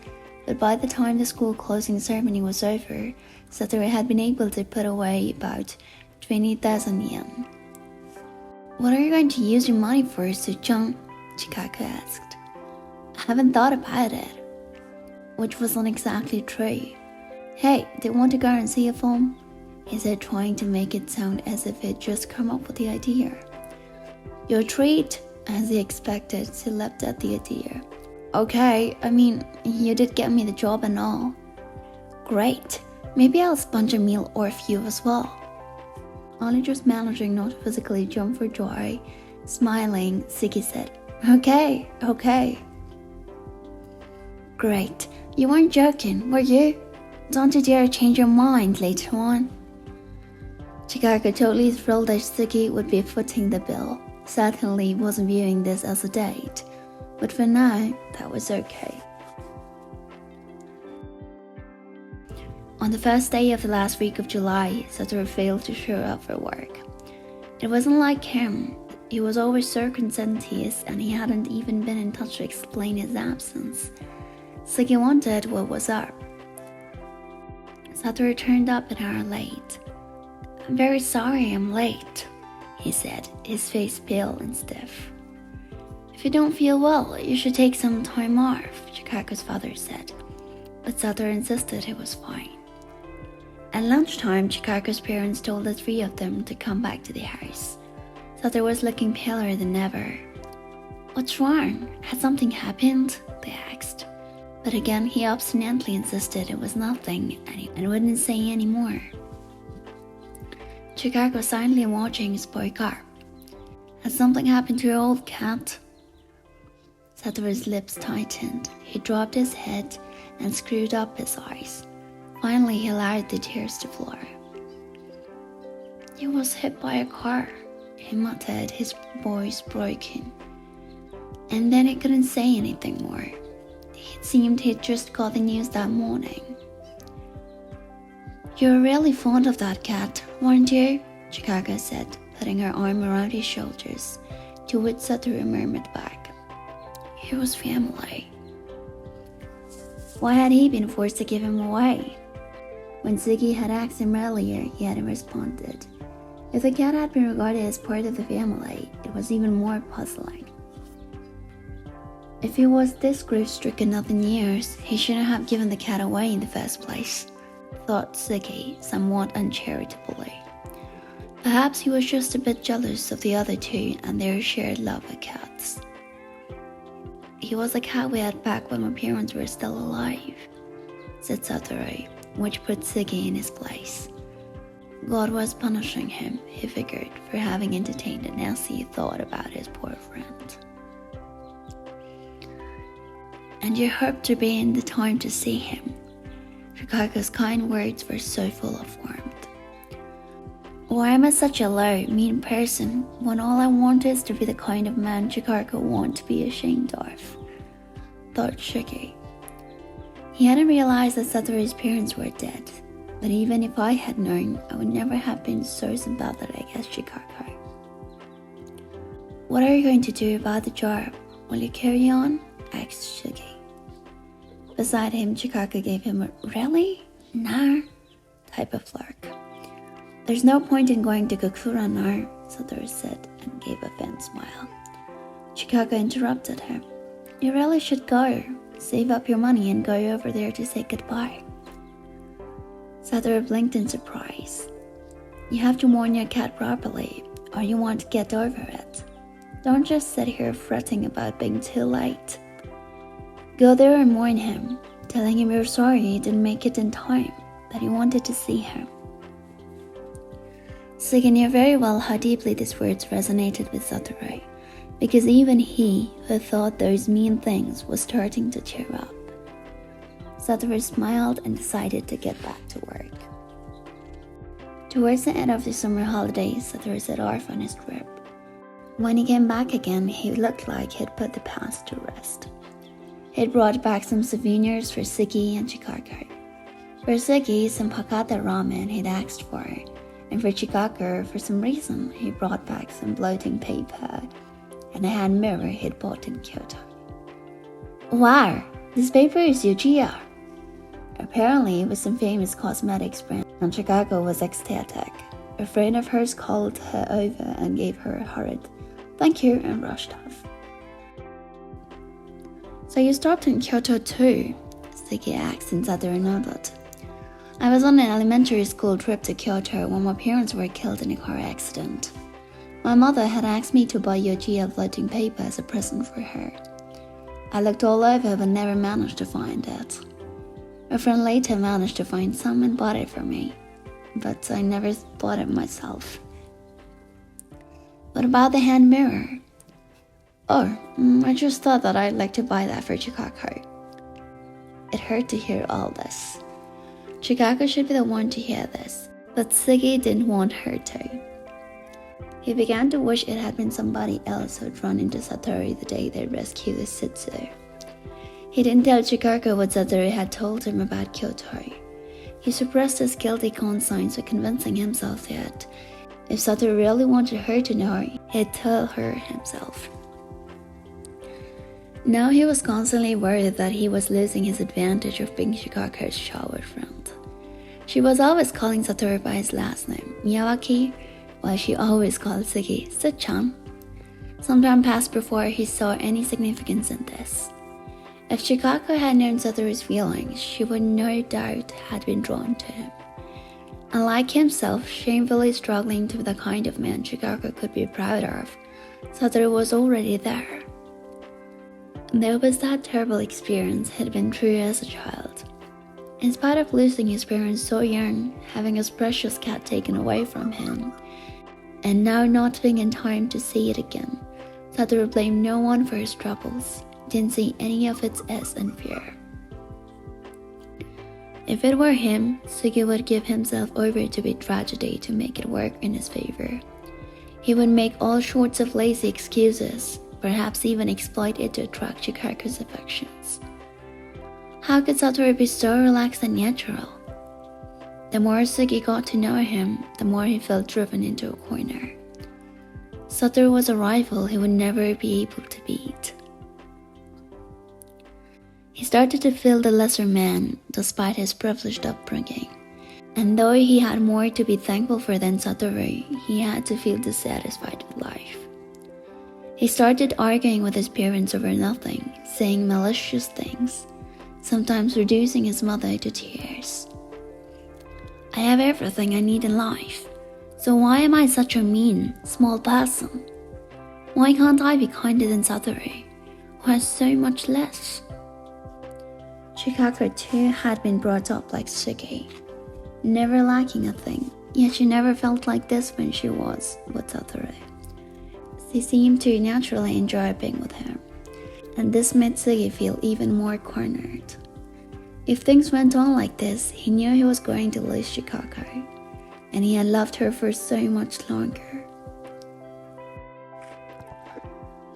but by the time the school closing ceremony was over, Satoru had been able to put away about 20,000 yen. "What are you going to use your money for, Su-chan?" Chikako asked. "I haven't thought about it." Which wasn't exactly true. "Hey, do you want to go and see a film?" he said, trying to make it sound as if he'd just come up with the idea. "Your treat," as he expected, she leapt at the idea. "Okay, I mean, you did get me the job and all." "Great, maybe I'll sponge a meal or a few as well." Only just managing not to physically jump for joy, smiling, Sugi said, Okay. "Great, you weren't joking, were you? Don't you dare change your mind later on." Chikako totally thrilled that Sugi would be footing the bill. Certainly wasn't viewing this as a date, but for now, that was okay. On the first day of the last week of July, Satoru failed to show up for work. It wasn't like him. He was always so conscientious, and he hadn't even been in touch to explain his absence. Sugi wondered what was up. Satoru turned up an hour late. "I'm very sorry I'm late," he said, his face pale and stiff. "If you don't feel well, you should take some time off," Chikako's father said, but Satoru insisted he was fine. At lunchtime, Chikako's parents told the three of them to come back to the house. Satoru was looking paler than ever. "What's wrong? Had something happened?" they asked. But again, he obstinately insisted it was nothing and wouldn't say any more. Chikako silently watching spoke up. "Has something happened to your old cat?" Satoru's lips tightened. He dropped his head and screwed up his eyes. Finally, he allowed the tears to flow. "He was hit by a car," he muttered, his voice broken. And then he couldn't say anything more. It seemed he'd just got the news that morning. "You were really fond of that cat, weren't you?" Chikako said, putting her arm around his shoulders, to which Satoru murmured back, "He was family." Why had he been forced to give him away? When Sugi had asked him earlier, he hadn't responded. If the cat had been regarded as part of the family, it was even more puzzling. If he was this grief-stricken of the years, he shouldn't have given the cat away in the first place, thought Sugi somewhat uncharitably. Perhaps he was just a bit jealous of the other two and their shared love for cats. "He was a cat we had back when my parents were still alive," said Satoru, which put Sugi in his place. God was punishing him, he figured, for having entertained a nasty thought about his poor friend. "And you hoped to be in the time to see him." Chikako's kind words were so full of warmth. "Why am I such a low, mean person when all I want is to be the kind of man Chikako wants to be ashamed of?" thought Sugi. He hadn't realized that Satoru's parents were dead, but even if I had known, I would never have been so sympathetic as Chikako. "What are you going to do about the job? Will you carry on?" asked Sugi. Beside him, Chikako gave him a "really? Nah" type of look. "There's no point in going to Gokura now," Satoru said and gave a faint smile. Chikako interrupted him. "You really should go. Save up your money and go over there to say goodbye." Satoru blinked in surprise. "You have to mourn your cat properly, or you won't get over it. Don't just sit here fretting about being too late. Go there and mourn him, telling him you're sorry you didn't make it in time, that you wanted to see him." Sugi knew very well how deeply these words resonated with Satoru, because even he, who thought those mean things, was starting to cheer up. Satoru smiled and decided to get back to work. Towards the end of the summer holidays, Satoru set off on his trip. When he came back again, he looked like he'd put the past to rest. He'd brought back some souvenirs for Sugi and Chikako. For Sugi, some Hakata ramen he'd asked for, and for Chikako, for some reason, he brought back some blotting paper and a hand mirror he'd bought in Kyoto. "Wow, this paper is Yujiya." Apparently, it was some famous cosmetics brand, and Chikako was ecstatic. A friend of hers called her over and gave her a hurried "thank you" and rushed off. "So you stopped in Kyoto too?" Sugi asked, and Satoru nodded. "I was on an elementary school trip to Kyoto when my parents were killed in a car accident. My mother had asked me to buy Yujiya floating paper as a present for her. I looked all over but never managed to find it. A friend later managed to find some and bought it for me, but I never bought it myself." "What about the hand mirror?" "Oh, I just thought that I'd like to buy that for Chikako." It hurt to hear all this. Chikako should be the one to hear this, but Sugi didn't want her to. He began to wish it had been somebody else who'd run into Satoru the day they rescued the Shih Tzu. He didn't tell Chikako what Satoru had told him about Kyoto. He suppressed his guilty conscience by convincing himself that If Satoru really wanted her to know, he'd tell her himself. Now he was constantly worried that he was losing his advantage of being Chikako's childhood friend. She was always calling Satoru by his last name, Miyawaki, while she always called Sugi Su-chan. Some time passed before he saw any significance in this. If Chikako had known Satoru's feelings, she would no doubt have been drawn to him. Unlike himself, shamefully struggling to be the kind of man Chikako could be proud of, Satoru was already there. There was that terrible experience he'd been through as a child. In spite of losing his parents so young, having his precious cat taken away from him, and now not being in time to see it again, Satoru blamed no one for his troubles, didn't see any of it as unfair. If it were him, Sugi would give himself over to be tragedy to make it work in his favor. He would make all sorts of lazy excuses, perhaps even exploit it to attract Chikako's affections. How could Satoru be so relaxed and natural? The more Sugi got to know him, the more he felt driven into a corner. Satoru was a rival he would never be able to beat. He started to feel the lesser man despite his privileged upbringing. And though he had more to be thankful for than Satoru, he had to feel dissatisfied with life. He started arguing with his parents over nothing, saying malicious things, sometimes reducing his mother to tears. I have everything I need in life, so why am I such a mean, small person? Why can't I be kinder than Satoru, who has so much less? Chikako too had been brought up like Sugi, never lacking a thing, yet she never felt like this when she was with Satoru. She seemed to naturally enjoy being with him, and this made Sugi feel even more cornered. If things went on like this, he knew he was going to lose Chikako, and he had loved her for so much longer.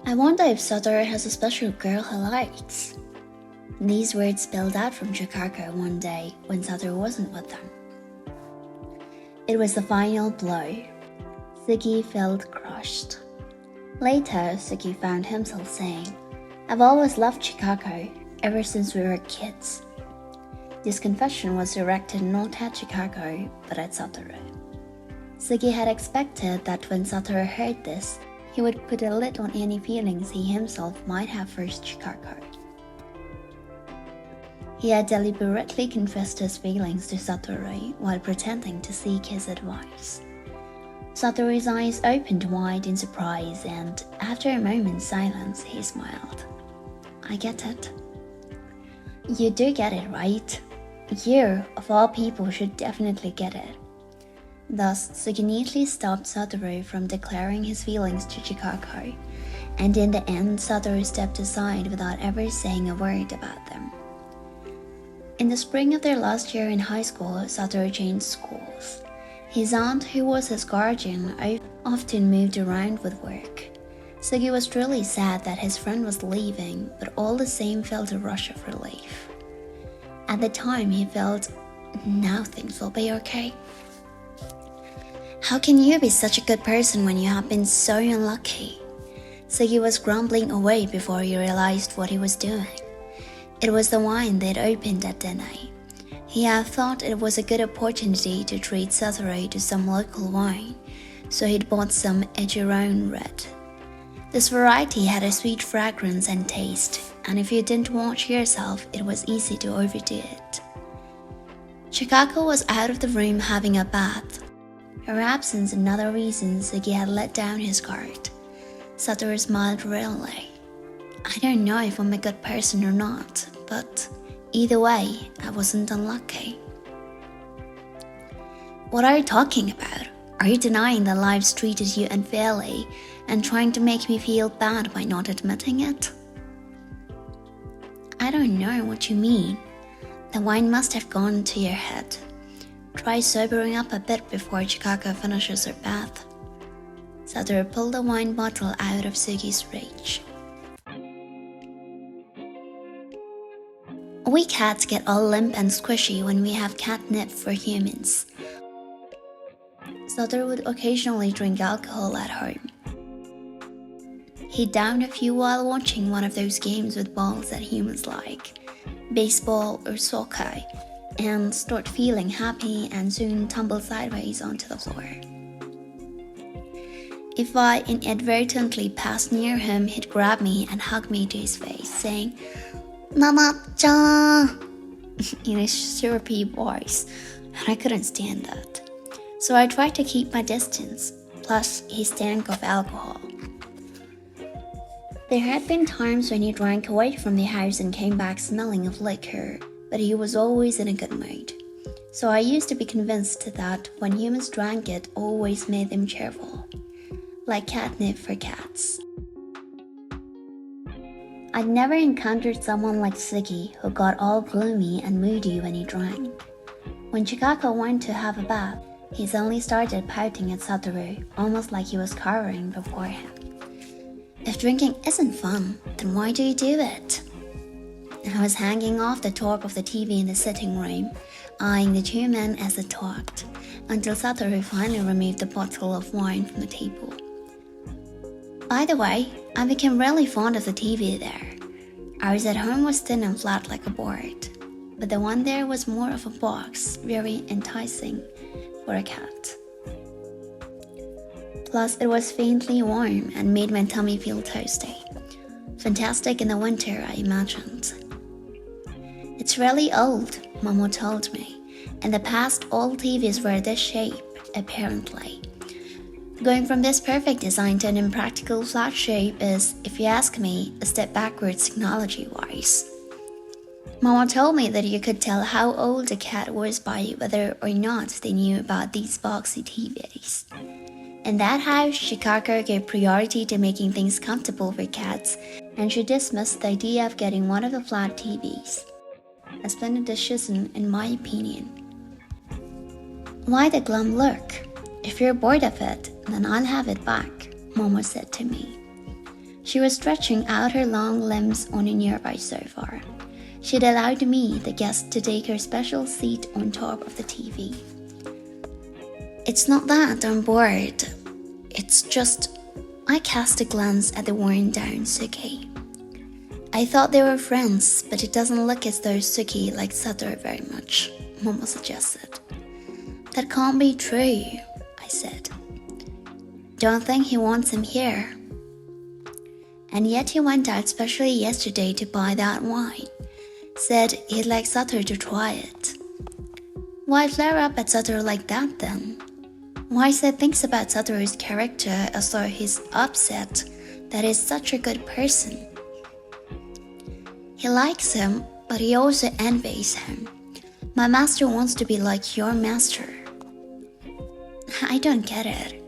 I wonder if Satoru has a special girl he likes. These words spilled out from Chikako one day when Satoru wasn't with them. It was the final blow. Sugi felt crushed. Later, Sugi found himself saying, I've always loved Chikako, ever since we were kids. This confession was directed not at Chikako, but at Satoru. Sugi had expected that when Satoru heard this, he would put a lid on any feelings he himself might have for Chikako. He had deliberately confessed his feelings to Satoru while pretending to seek his advice. Satoru's eyes opened wide in surprise, and after a moment's silence, he smiled. I get it. You do get it, right? You, of all people, should definitely get it. Thus, Sugi neatly stopped Satoru from declaring his feelings to Chikako, and in the end, Satoru stepped aside without ever saying a word about them. In the spring of their last year in high school, Satoru changed schools. His aunt, who was his guardian, often moved around with work. Sugi was truly sad that his friend was leaving, but all the same felt a rush of relief. At the time, he felt, now things will be okay. How can you be such a good person when you have been so unlucky? Sugi was grumbling away before he realized what he was doing. It was the wine they'd opened at dinner. He had thought it was a good opportunity to treat Satoru to some local wine, so he'd bought some Ejiron Red. This variety had a sweet fragrance and taste, and if you didn't watch yourself, it was easy to overdo it. Chikako was out of the room having a bath. Her absence another reason Sugi had let down his guard. Satoru smiled readily. I don't know if I'm a good person or not, but either way, I wasn't unlucky. What are you talking about? Are you denying that life's treated you unfairly and trying to make me feel bad by not admitting it? I don't know what you mean. The wine must have gone to your head. Try sobering up a bit before Chikako finishes her bath. Satoru pulled the wine bottle out of Sugi's reach. We cats get all limp and squishy when we have catnip for humans. Satoru would occasionally drink alcohol at home. He'd down a few while watching one of those games with balls that humans like, baseball or soccer, and start feeling happy and soon tumble sideways onto the floor. If I inadvertently passed near him, he'd grab me and hug me to his face, saying, "Mama-chan," in a syrupy voice, and I couldn't stand that. So I tried to keep my distance, plus he stank of alcohol. There had been times when he drank away from the house and came back smelling of liquor, but he was always in a good mood. So I used to be convinced that when humans drank it always made them cheerful, like catnip for cats. I'd never encountered someone like Sugi who got all gloomy and moody when he drank. When Chikako went to have a bath, he suddenly started pouting at Satoru, almost like he was cowering before him. If drinking isn't fun, then why do you do it? I was hanging off the top of the TV in the sitting room, eyeing the two men as they talked, until Satoru finally removed the bottle of wine from the table. By the way, I became really fond of the TV there. Ours at home was thin and flat like a board, but the one there was more of a box, very enticing for a cat. Plus, it was faintly warm and made my tummy feel toasty. Fantastic in the winter, I imagined. It's really old, Momo told me. In the past, all TVs were this shape, apparently. Going from this perfect design to an impractical flat shape is, if you ask me, a step backwards technology-wise. Mama told me that you could tell how old a cat was by whether or not they knew about these boxy TVs. In that house, Chikako gave priority to making things comfortable for cats, and she dismissed the idea of getting one of the flat TVs. A splendid decision, in my opinion. Why the glum look? If you're bored of it, then I'll have it back, Momo said to me. She was stretching out her long limbs on a nearby sofa. She'd allowed me, the guest, to take her special seat on top of the TV. It's not that I'm bored. It's just, I cast a glance at the worn-down Sugi. I thought they were friends, but it doesn't look as though Sugi likes Satoru very much, Momo suggested. That can't be true, I said. Don't think he wants him here. And yet he went out specially yesterday to buy that wine. Said he'd like Satoru to try it. Why flare up at Satoru like that then? Why say things about Satoru's character as though he's upset that he's such a good person? He likes him, but he also envies him. My master wants to be like your master. I don't get it.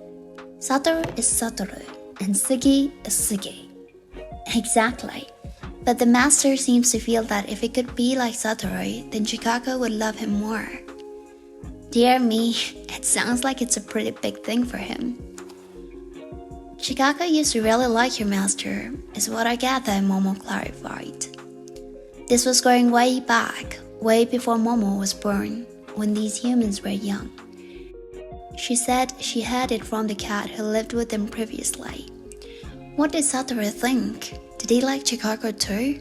Satoru is Satoru, and Sugi is Sugi. Exactly. But the master seems to feel that if he could be like Satoru, then Chikako would love him more. Dear me, it sounds like it's a pretty big thing for him. Chikako used to really like your master, is what I gather, Momo clarified. This was going way back, way before Momo was born, when these humans were young. She said she had it from the cat who lived with them previously. What did Satoru think? Did he like Chikako too?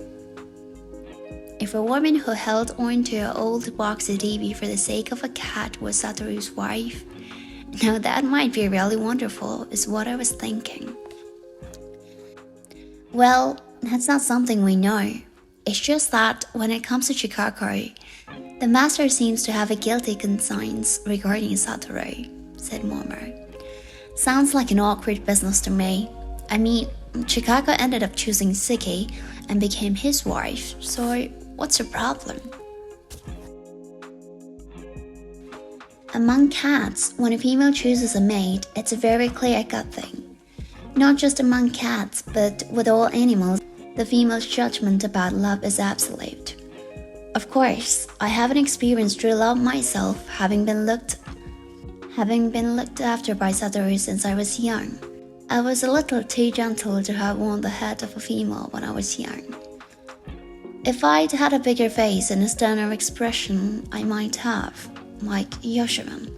If a woman who held on to an old boxy TV for the sake of a cat was Satoru's wife, now that might be really wonderful, is what I was thinking. Well, that's not something we know. It's just that when it comes to Chikako, the master seems to have a guilty conscience regarding Satoru, said Momo. Sounds like an awkward business to me. I mean, Chikako ended up choosing Sugi and became his wife, so what's the problem? Among cats, when a female chooses a mate, it's a very clear-cut thing. Not just among cats, but with all animals, the female's judgment about love is absolute. Of course, I haven't experienced true love myself, having been looked after by Satoru since I was young. I was a little too gentle to have won the head of a female when I was young. If I'd had a bigger face and a sterner expression, I might have, like Yoshiman.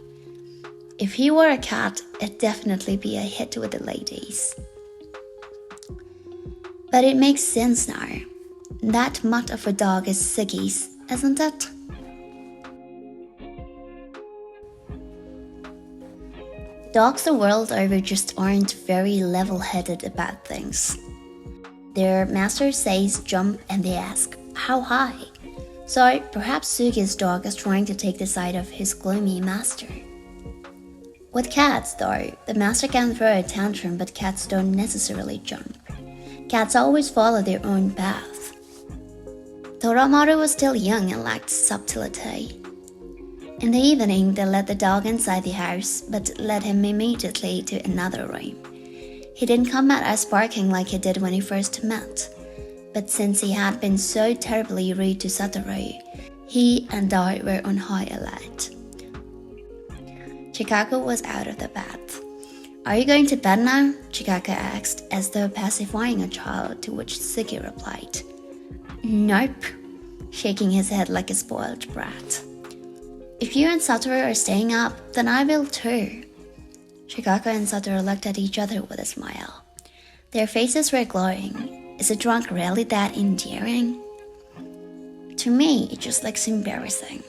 If he were a cat, it'd definitely be a hit with the ladies. But it makes sense now. That mutt of a dog is Sugi's, isn't it? Dogs the world over just aren't very level-headed about things. Their master says jump and they ask, how high? So perhaps Sugi's dog is trying to take the side of his gloomy master. With cats though, the master can throw a tantrum, but cats don't necessarily jump. Cats always follow their own path. Toramaru was still young and lacked subtlety. In the evening, they let the dog inside the house, but led him immediately to another room. He didn't come out as barking like he did when he first met, but since he had been so terribly rude to Satoru, he and I were on high alert. Chikako was out of the bath. Are you going to bed now? Chikako asked, as though pacifying a child, to which Sugi replied, Nope, shaking his head like a spoiled brat. If you and Satoru are staying up, then I will too. Chikako and Satoru looked at each other with a smile. Their faces were glowing. Is a drunk really that endearing? To me, it just looks embarrassing.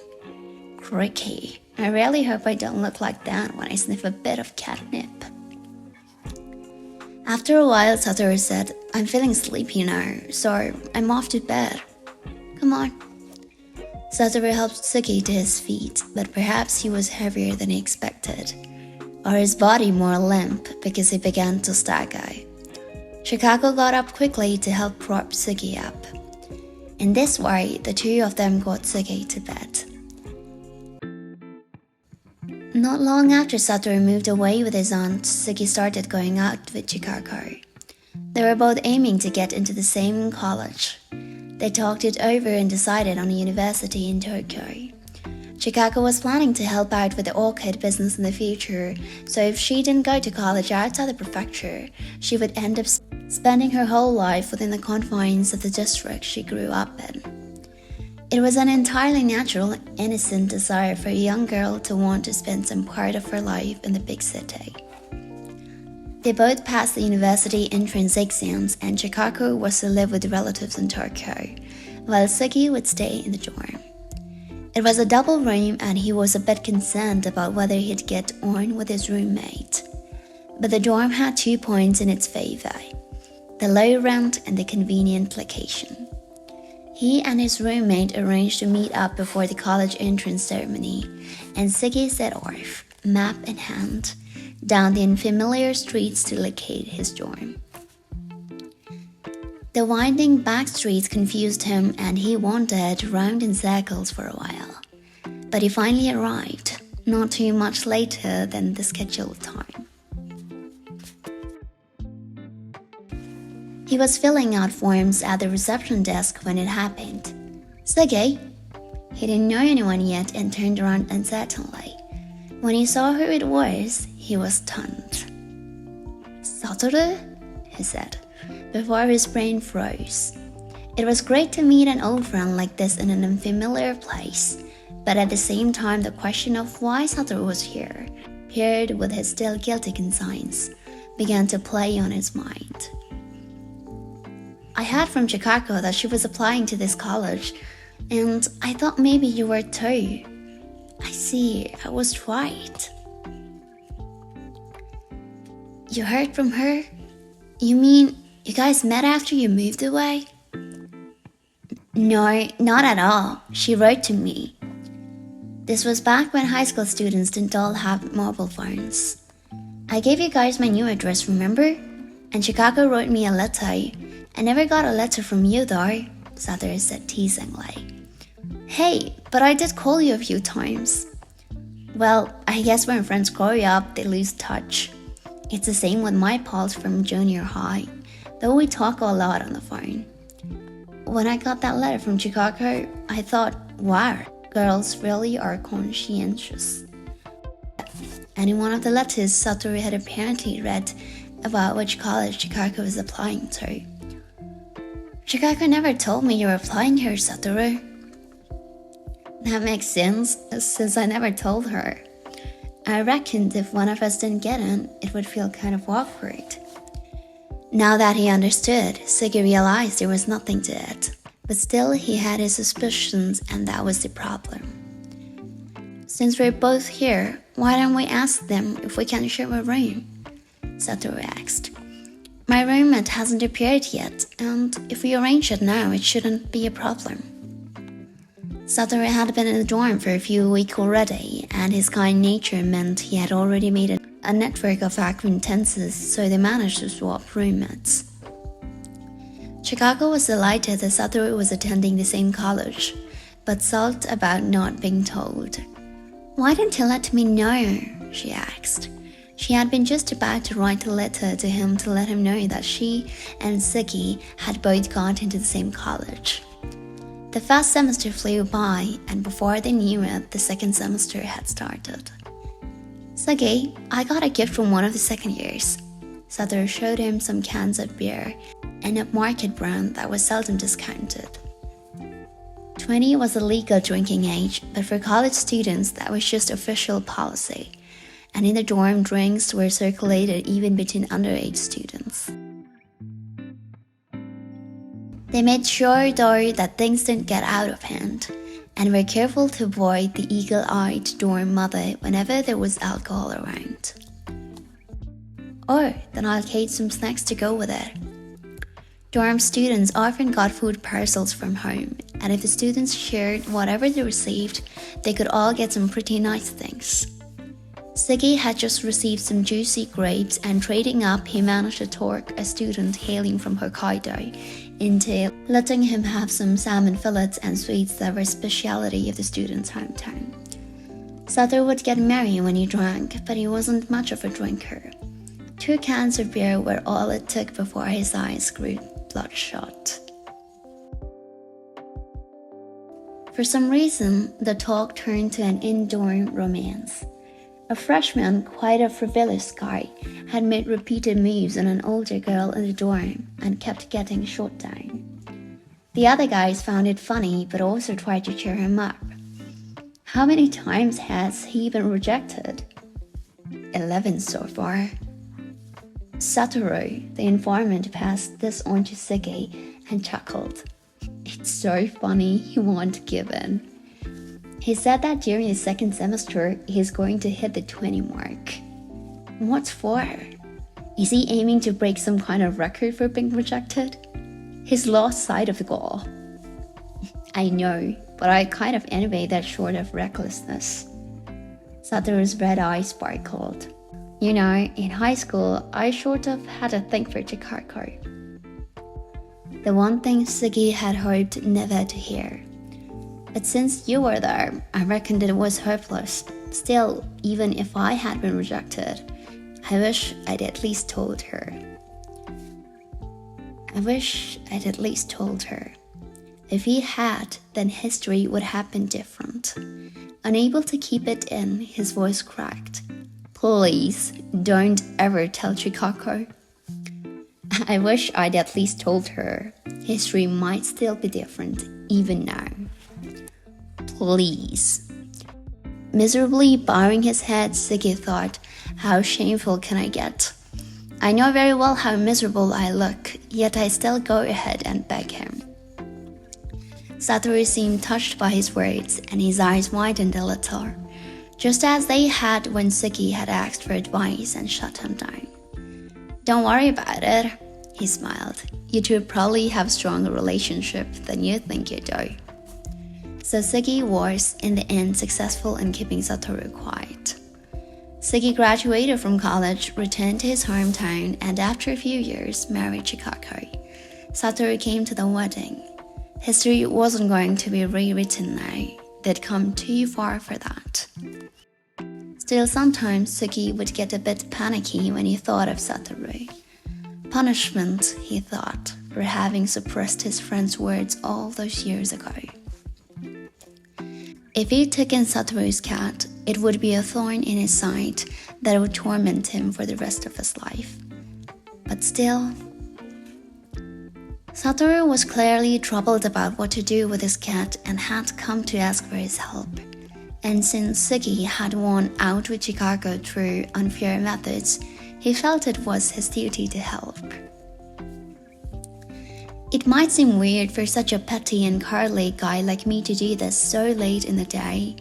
Cricky. I really hope I don't look like that when I sniff a bit of catnip. After a while, Satoru said, I'm feeling sleepy now, so I'm off to bed. Come on. Satoru helped Sugi to his feet, but perhaps he was heavier than he expected, or his body more limp because he began to stagger. Chikako got up quickly to help prop Sugi up. In this way, the two of them got Sugi to bed. Not long after Satoru moved away with his aunt, Sugi started going out with Chikako. They were both aiming to get into the same college. They talked it over and decided on a university in Tokyo. Chikako was planning to help out with the orchid business in the future, so if she didn't go to college outside the prefecture, she would end up spending her whole life within the confines of the district she grew up in. It was an entirely natural, innocent desire for a young girl to want to spend some part of her life in the big city. They both passed the university entrance exams, and Chikako was to live with relatives in Tokyo, while Sugi would stay in the dorm. It was a double room, and he was a bit concerned about whether he'd get on with his roommate. But the dorm had 2 points in its favor: the low rent and the convenient location. He and his roommate arranged to meet up before the college entrance ceremony, and Sugi set off, map in hand, down the unfamiliar streets to locate his dorm. The winding back streets confused him, and he wandered round in circles for a while. But he finally arrived, not too much later than the scheduled time. He was filling out forms at the reception desk when it happened. Sugi? He didn't know anyone yet and turned around uncertainly. When he saw who it was, he was stunned. Satoru? He said, before his brain froze. It was great to meet an old friend like this in an unfamiliar place, but at the same time the question of why Satoru was here, paired with his still guilty conscience, began to play on his mind. I heard from Chikako that she was applying to this college, and I thought maybe you were too. I see, I was right. You heard from her? You mean you guys met after you moved away? No, not at all. She wrote to me. This was back when high school students didn't all have mobile phones. I gave you guys my new address, remember? And Chikako wrote me a letter. I never got a letter from you though, Satoru said teasingly. Hey, but I did call you a few times. Well, I guess when friends grow up, they lose touch. It's the same with my pals from junior high, though we talk a lot on the phone. When I got that letter from Chikako, I thought, wow, girls really are conscientious. And in one of the letters, Satoru had apparently read about which college Chikako was applying to. Chikako never told me you were applying here, Satoru. That makes sense, since I never told her. I reckoned if one of us didn't get in, it would feel kind of awkward. Now that he understood, Sugi realized there was nothing to it. But still, he had his suspicions, and that was the problem. Since we're both here, why don't we ask them if we can share a room? Satoru asked. My roommate hasn't appeared yet, and if we arrange it now, it shouldn't be a problem. Satoru had been in the dorm for a few weeks already, and his kind nature meant he had already made a network of acquaintances, so they managed to swap roommates. Chikako was delighted that Satoru was attending the same college, but sulked about not being told. Why didn't you let me know? She asked. She had been just about to write a letter to him to let him know that she and Sugi had both gone into the same college. The first semester flew by, and before they knew it, the second semester had started. Sugi, I got a gift from one of the second years. Satoru showed him some cans of beer and a market brand that was seldom discounted. 20 was the legal drinking age, but for college students that was just official policy, and in the dorm drinks were circulated even between underage students. They made sure though that things didn't get out of hand, and were careful to avoid the eagle-eyed dorm mother whenever there was alcohol around. Or then I'll cater some snacks to go with it. Dorm students often got food parcels from home, and if the students shared whatever they received, they could all get some pretty nice things. Sugi had just received some juicy grapes, and trading up, he managed to talk a student hailing from Hokkaido into letting him have some salmon fillets and sweets that were a speciality of the student's hometown. Satoru would get merry when he drank, but he wasn't much of a drinker. 2 cans of beer were all it took before his eyes grew bloodshot. For some reason, the talk turned to an indoor romance. A freshman, quite a frivolous guy, had made repeated moves on an older girl in the dorm and kept getting shot down. The other guys found it funny, but also tried to cheer him up. How many times has he been rejected? 11 so far. Satoru, the informant, passed this on to Sugi and chuckled. It's so funny he won't give in. He said that during the second semester, he's going to hit the 20 mark. What's for? Is he aiming to break some kind of record for being rejected? He's lost sight of the goal. I know, but I kind of envy that sort of recklessness. Satoru's red eyes sparkled. You know, in high school, I sort of had a thing for Chikako. The one thing Sugi had hoped never to hear. But since you were there, I reckoned it was hopeless. Still, even if I had been rejected, I wish I'd at least told her. If he had, then history would have been different. Unable to keep it in, his voice cracked. Please, don't ever tell Chikako. I wish I'd at least told her. History might still be different, even now. Please. Miserably bowing his head, Sugi thought, how shameful can I get? I know very well how miserable I look, yet I still go ahead and beg him. Satoru seemed touched by his words, and his eyes widened a little, just as they had when Sugi had asked for advice and shut him down. Don't worry about it, he smiled. You two probably have a stronger relationship than you think you do. So Sugi was, in the end, successful in keeping Satoru quiet. Sugi graduated from college, returned to his hometown, and after a few years, married Chikako. Satoru came to the wedding. History wasn't going to be rewritten now. They'd come too far for that. Still, sometimes Sugi would get a bit panicky when he thought of Satoru. Punishment, he thought, for having suppressed his friend's words all those years ago. If he took in Satoru's cat, it would be a thorn in his side that would torment him for the rest of his life. But still, Satoru was clearly troubled about what to do with his cat and had come to ask for his help. and since Sugi had won out with Chikako through unfair methods, he felt it was his duty to help. It might seem weird for such a petty and cowardly guy like me to do this so late in the day,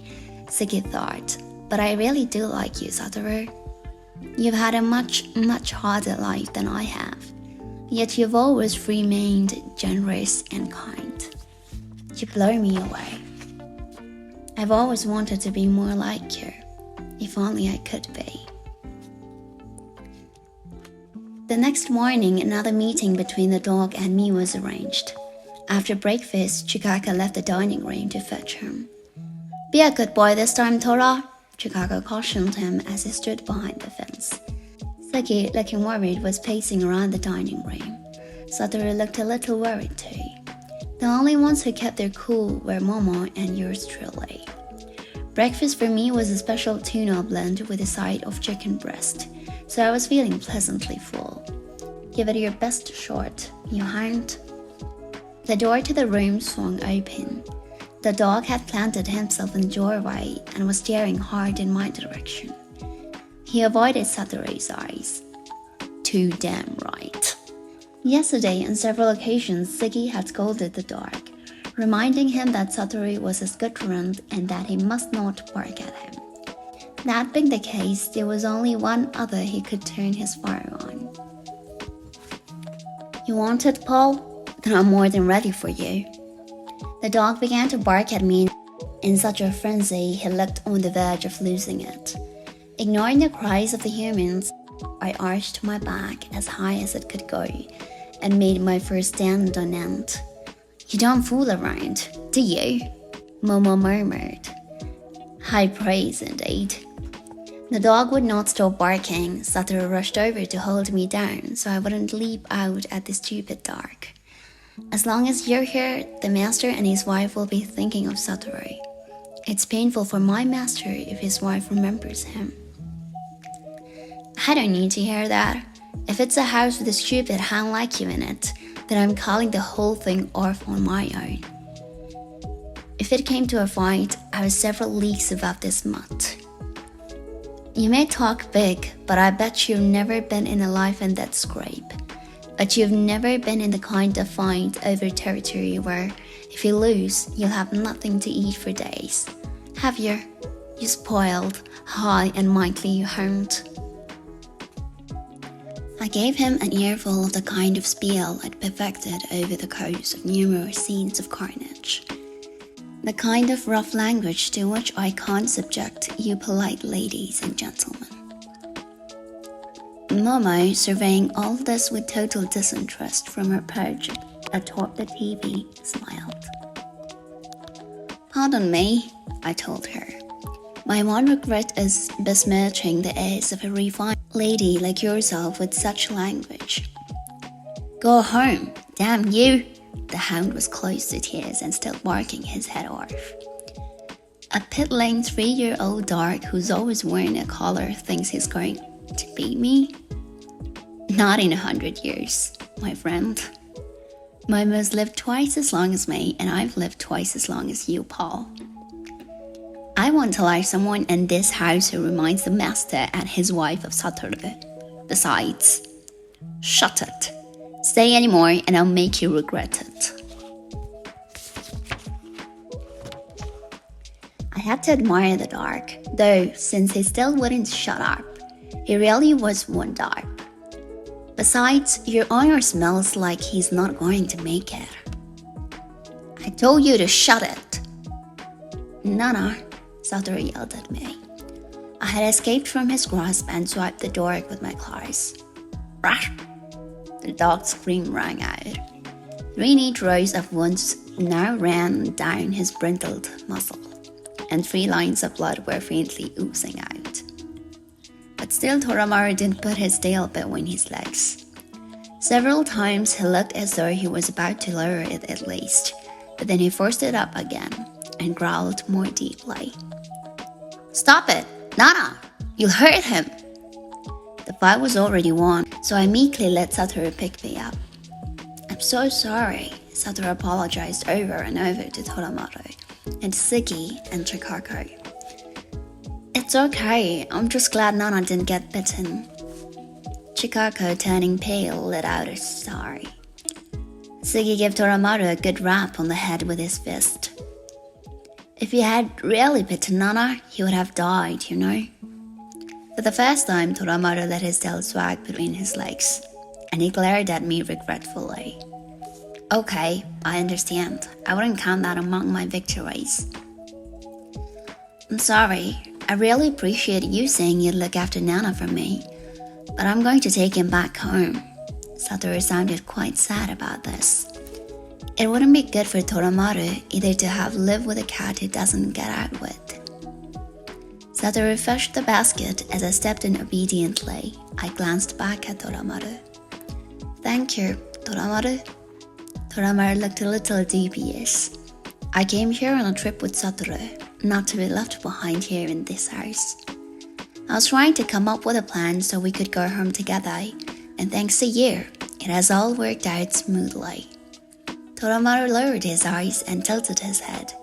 Sugi thought, but I really do like you, Satoru. You've had a much harder life than I have, yet you've always remained generous and kind. You blow me away. I've always wanted to be more like you, if only I could be. The next morning, another meeting between the dog and me was arranged. After breakfast, Chikako left the dining room to fetch him. Be a good boy this time, Tora, Chikako cautioned him as he stood behind the fence. Sugi, looking worried, was pacing around the dining room. Satoru looked a little worried too. The only ones who kept their cool were Momo and yours truly. Breakfast for me was a special tuna blend with a side of chicken breast, so I was feeling pleasantly full. Give it your best shot, you hound. The door to the room swung open. The dog had planted himself in the doorway and was staring hard in my direction. He avoided Satoru's eyes. Too damn right. Yesterday, on several occasions, Sugi had scolded the dog, reminding him that Satoru was his good friend and that he must not bark at him. That being the case, there was only one other he could turn his fire on. You want it, Paul? Then I'm more than ready for you. The dog began to bark at me in such a frenzy he looked on the verge of losing it. Ignoring the cries of the humans, I arched my back as high as it could go and made my first stand on end. You don't fool around, do you? Momo murmured. High praise indeed. The dog would not stop barking. Satoru rushed over to hold me down so I wouldn't leap out at the stupid dark. As long as you're here, the master and his wife will be thinking of Satoru. It's painful for my master if his wife remembers him. I don't need to hear that. If it's a house with a stupid hound like you in it, then I'm calling the whole thing off on my own. If it came to a fight, I was several leagues above this mutt. You may talk big, but I bet you've never been in a life and death scrape. But you've never been in the kind of fight over territory where, if you lose, you'll have nothing to eat for days. Have you? You spoiled, high and mighty you hound. I gave him an earful of the kind of spiel I'd perfected over the course of numerous scenes of carnage. The kind of rough language to which I can't subject you polite ladies and gentlemen. Momo, surveying all this with total disinterest from her perch atop the TV, smiled. Pardon me, I told her. My one regret is besmirching the airs of a refined lady like yourself with such language. Go home, damn you! The hound was close to tears and still barking his head off. A piddling 3-year-old dog who's always wearing a collar thinks he's going to beat me? Not in 100 years, my friend. Momo's lived twice as long as me, and I've lived twice as long as you, Paul. I want to like someone in this house who reminds the master and his wife of Satoru. Besides, shut it. Say any more and I'll make you regret it. I had to admire the dog, though since he still wouldn't shut up. He really was one dog. Besides, your owner smells like he's not going to make it. I told you to shut it. No, Satoru yelled at me. I had escaped from his grasp and swiped the door with my claws. Rush! The dog's scream rang out. 3 neat rows of wounds now ran down his brindled muzzle, and 3 lines of blood were faintly oozing out. But still Toramaru didn't put his tail between his legs. Several times he looked as though he was about to lower it at least, but then he forced it up again and growled more deeply. Stop it! Nana! You'll hurt him! The fight was already won, so I meekly let Satoru pick me up. I'm so sorry, Satoru apologized over and over to Toramaru, and Sugi and Chikako. It's okay, I'm just glad Nana didn't get bitten. Chikako, turning pale, let out a sigh. Sugi gave Toramaru a good rap on the head with his fist. If he had really bitten Nana, he would have died, you know. For the first time, Toramaru let his tail swag between his legs, and he glared at me regretfully. Okay, I understand. I wouldn't count that among my victories. I'm sorry. I really appreciate you saying you'd look after Nana for me, but I'm going to take him back home. Satoru sounded quite sad about this. It wouldn't be good for Toramaru either to have lived with a cat he doesn't get out with. Satoru fetched the basket as I stepped in obediently. I glanced back at Toramaru. Thank you, Toramaru. Toramaru looked a little dubious. I came here on a trip with Satoru, not to be left behind here in this house. I was trying to come up with a plan so we could go home together, and thanks to you, it has all worked out smoothly. Toramaru lowered his eyes and tilted his head,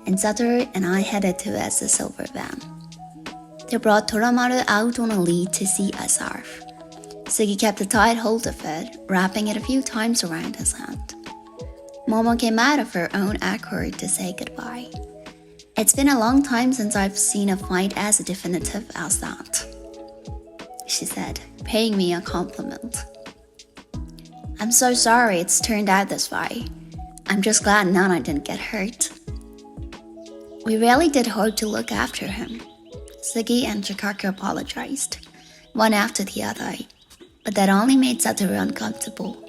and Satoru and I headed towards the silver van. They brought Toramaru out on a lead to see us off. Sugi kept a tight hold of it, wrapping it a few times around his hand. Momo came out of her own accord to say goodbye. It's been a long time since I've seen a fight as definitive as that, she said, paying me a compliment. I'm so sorry it's turned out this way. I'm just glad Nana didn't get hurt. We really did hope to look after him. Sugi and Chikako apologized, one after the other, but that only made Satoru uncomfortable,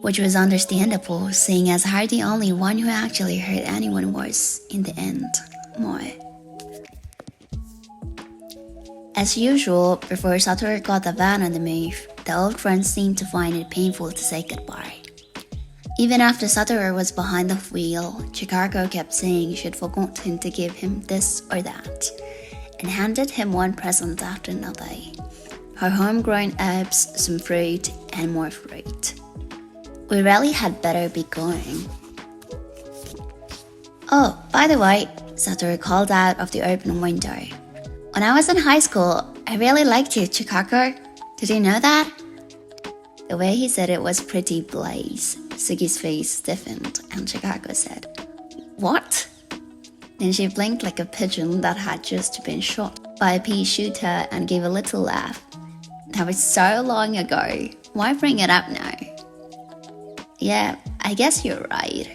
which was understandable, seeing as how the only one who actually hurt anyone was, in the end, Moe. As usual, before Satoru got the van on the move, the old friends seemed to find it painful to say goodbye. Even after Satoru was behind the wheel, Chikako kept saying she'd forgotten to give him this or that, and handed him one present after another. Her homegrown herbs, some fruit, and more fruit. We really had better be going. Oh, by the way, Satoru called out of the open window. When I was in high school, I really liked you, Chikako. Did you know that? The way he said it was pretty blaze. Sugi's face stiffened, and Chikako said, What? Then she blinked like a pigeon that had just been shot by a pea shooter and gave a little laugh. That was so long ago. Why bring it up now? Yeah, I guess you're right.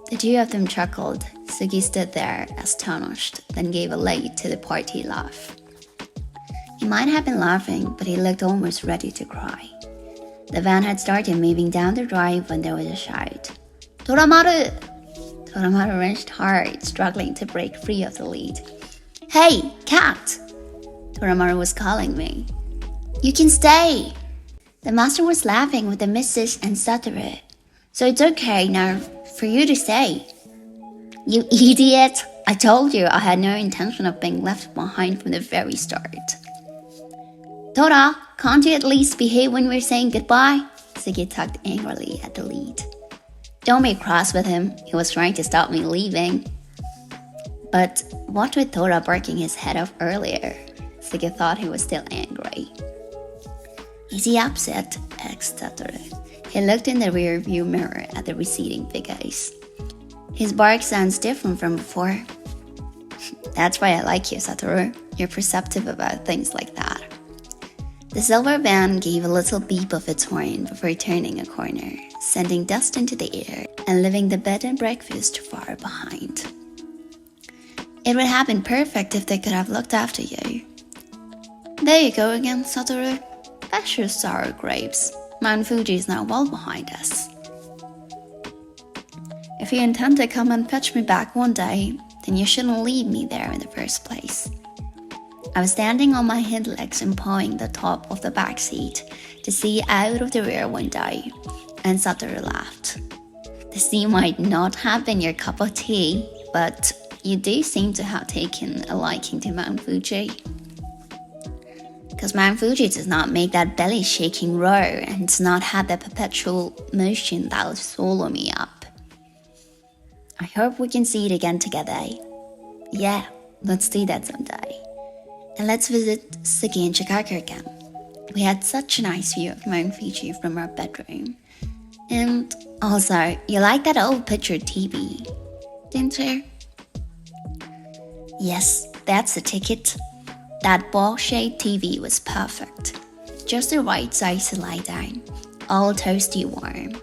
The two of them chuckled. Sugi stood there, astonished, then gave a late to the party laugh. He might have been laughing, but he looked almost ready to cry. The van had started moving down the drive when there was a shout. Toramaru! Toramaru wrenched hard, struggling to break free of the lead. Hey, cat! Toramaru was calling me. You can stay! The master was laughing with the missus and Satoru. So it's okay now for you to stay. You idiot! I told you I had no intention of being left behind from the very start. Tora, can't you at least behave when we're saying goodbye? Sugi tugged angrily at the lead. Don't be cross with him. He was trying to stop me leaving. But what with Tora barking his head off earlier? Sugi thought he was still angry. Is he upset? Asked Satoru. He looked in the rear view mirror at the receding figures. His bark sounds different from before. That's why I like you, Satoru. You're perceptive about things like that. The silver van gave a little beep of its horn before turning a corner, sending dust into the air and leaving the bed and breakfast far behind. It would have been perfect if they could have looked after you. There you go again, Satoru. That's your sour grapes. Mount Fuji is now well behind us. If you intend to come and fetch me back one day, then you shouldn't leave me there in the first place. I was standing on my hind legs and pawing the top of the back seat to see out of the rear window, and Satoru laughed. The sea might not have been your cup of tea, but you do seem to have taken a liking to Mount Fuji. Because Mount Fuji does not make that belly-shaking roar and does not have that perpetual motion that will swallow me up. I hope we can see it again together. Yeah, let's do that someday. And let's visit Sugi and Chikako again. We had such a nice view of Mount Fiji from our bedroom. And also, you like that old picture TV, didn't you? Yes, that's the ticket. That ball-shaped TV was perfect. Just the right size to lie down, all toasty warm.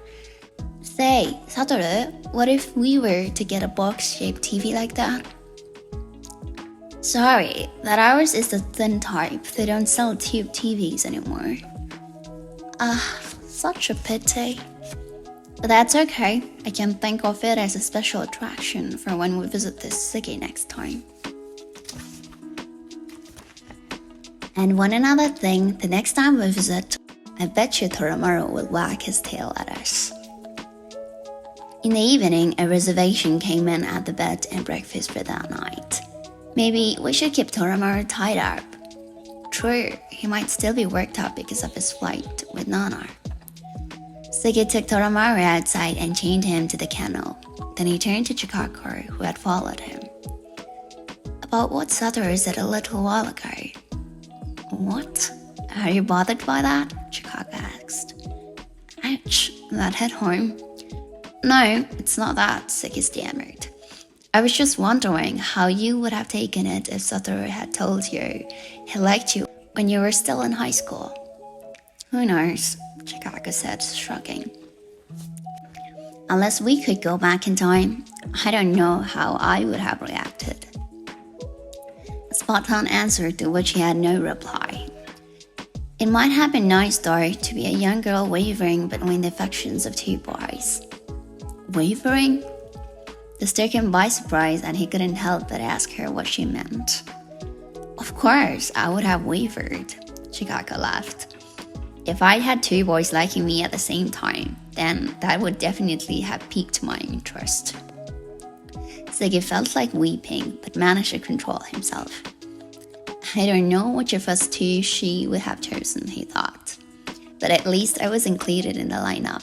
Say, Satoru, what if we were to get a box-shaped TV like that? Sorry, that ours is the thin type. They don't sell tube TVs anymore. Such a pity. But that's okay. I can think of it as a special attraction for when we visit this city next time. And one another thing, the next time we visit, I bet you Toramaru will wag his tail at us. In the evening, a reservation came in at the bed and breakfast for that night. Maybe we should keep Toramaru tied up. True, he might still be worked up because of his flight with Nana. Sugi took Toramaru outside and chained him to the kennel. Then he turned to Chikako, who had followed him. About what Satoru said a little while ago. What? Are you bothered by that? Chikako asked. Ouch, that hit home. No, it's not that, Sugi stammered. I was just wondering how you would have taken it if Satoru had told you he liked you when you were still in high school. Who knows, Chikako said, shrugging. Unless we could go back in time, I don't know how I would have reacted. A spot-on answer to which he had no reply. It might have been nice, though, to be a young girl wavering between the affections of two boys. Wavering? This took him by surprise, and he couldn't help but ask her what she meant. Of course, I would have wavered, Chikako laughed. If I had two boys liking me at the same time, then that would definitely have piqued my interest. Sugi felt like weeping, but managed to control himself. I don't know which of us two she would have chosen, he thought, but at least I was included in the lineup.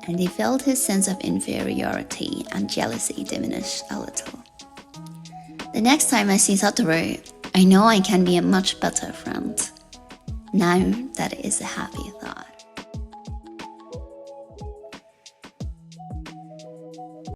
And he felt his sense of inferiority and jealousy diminish a little. The next time I see Satoru, I know I can be a much better friend. Now that is a happy thought.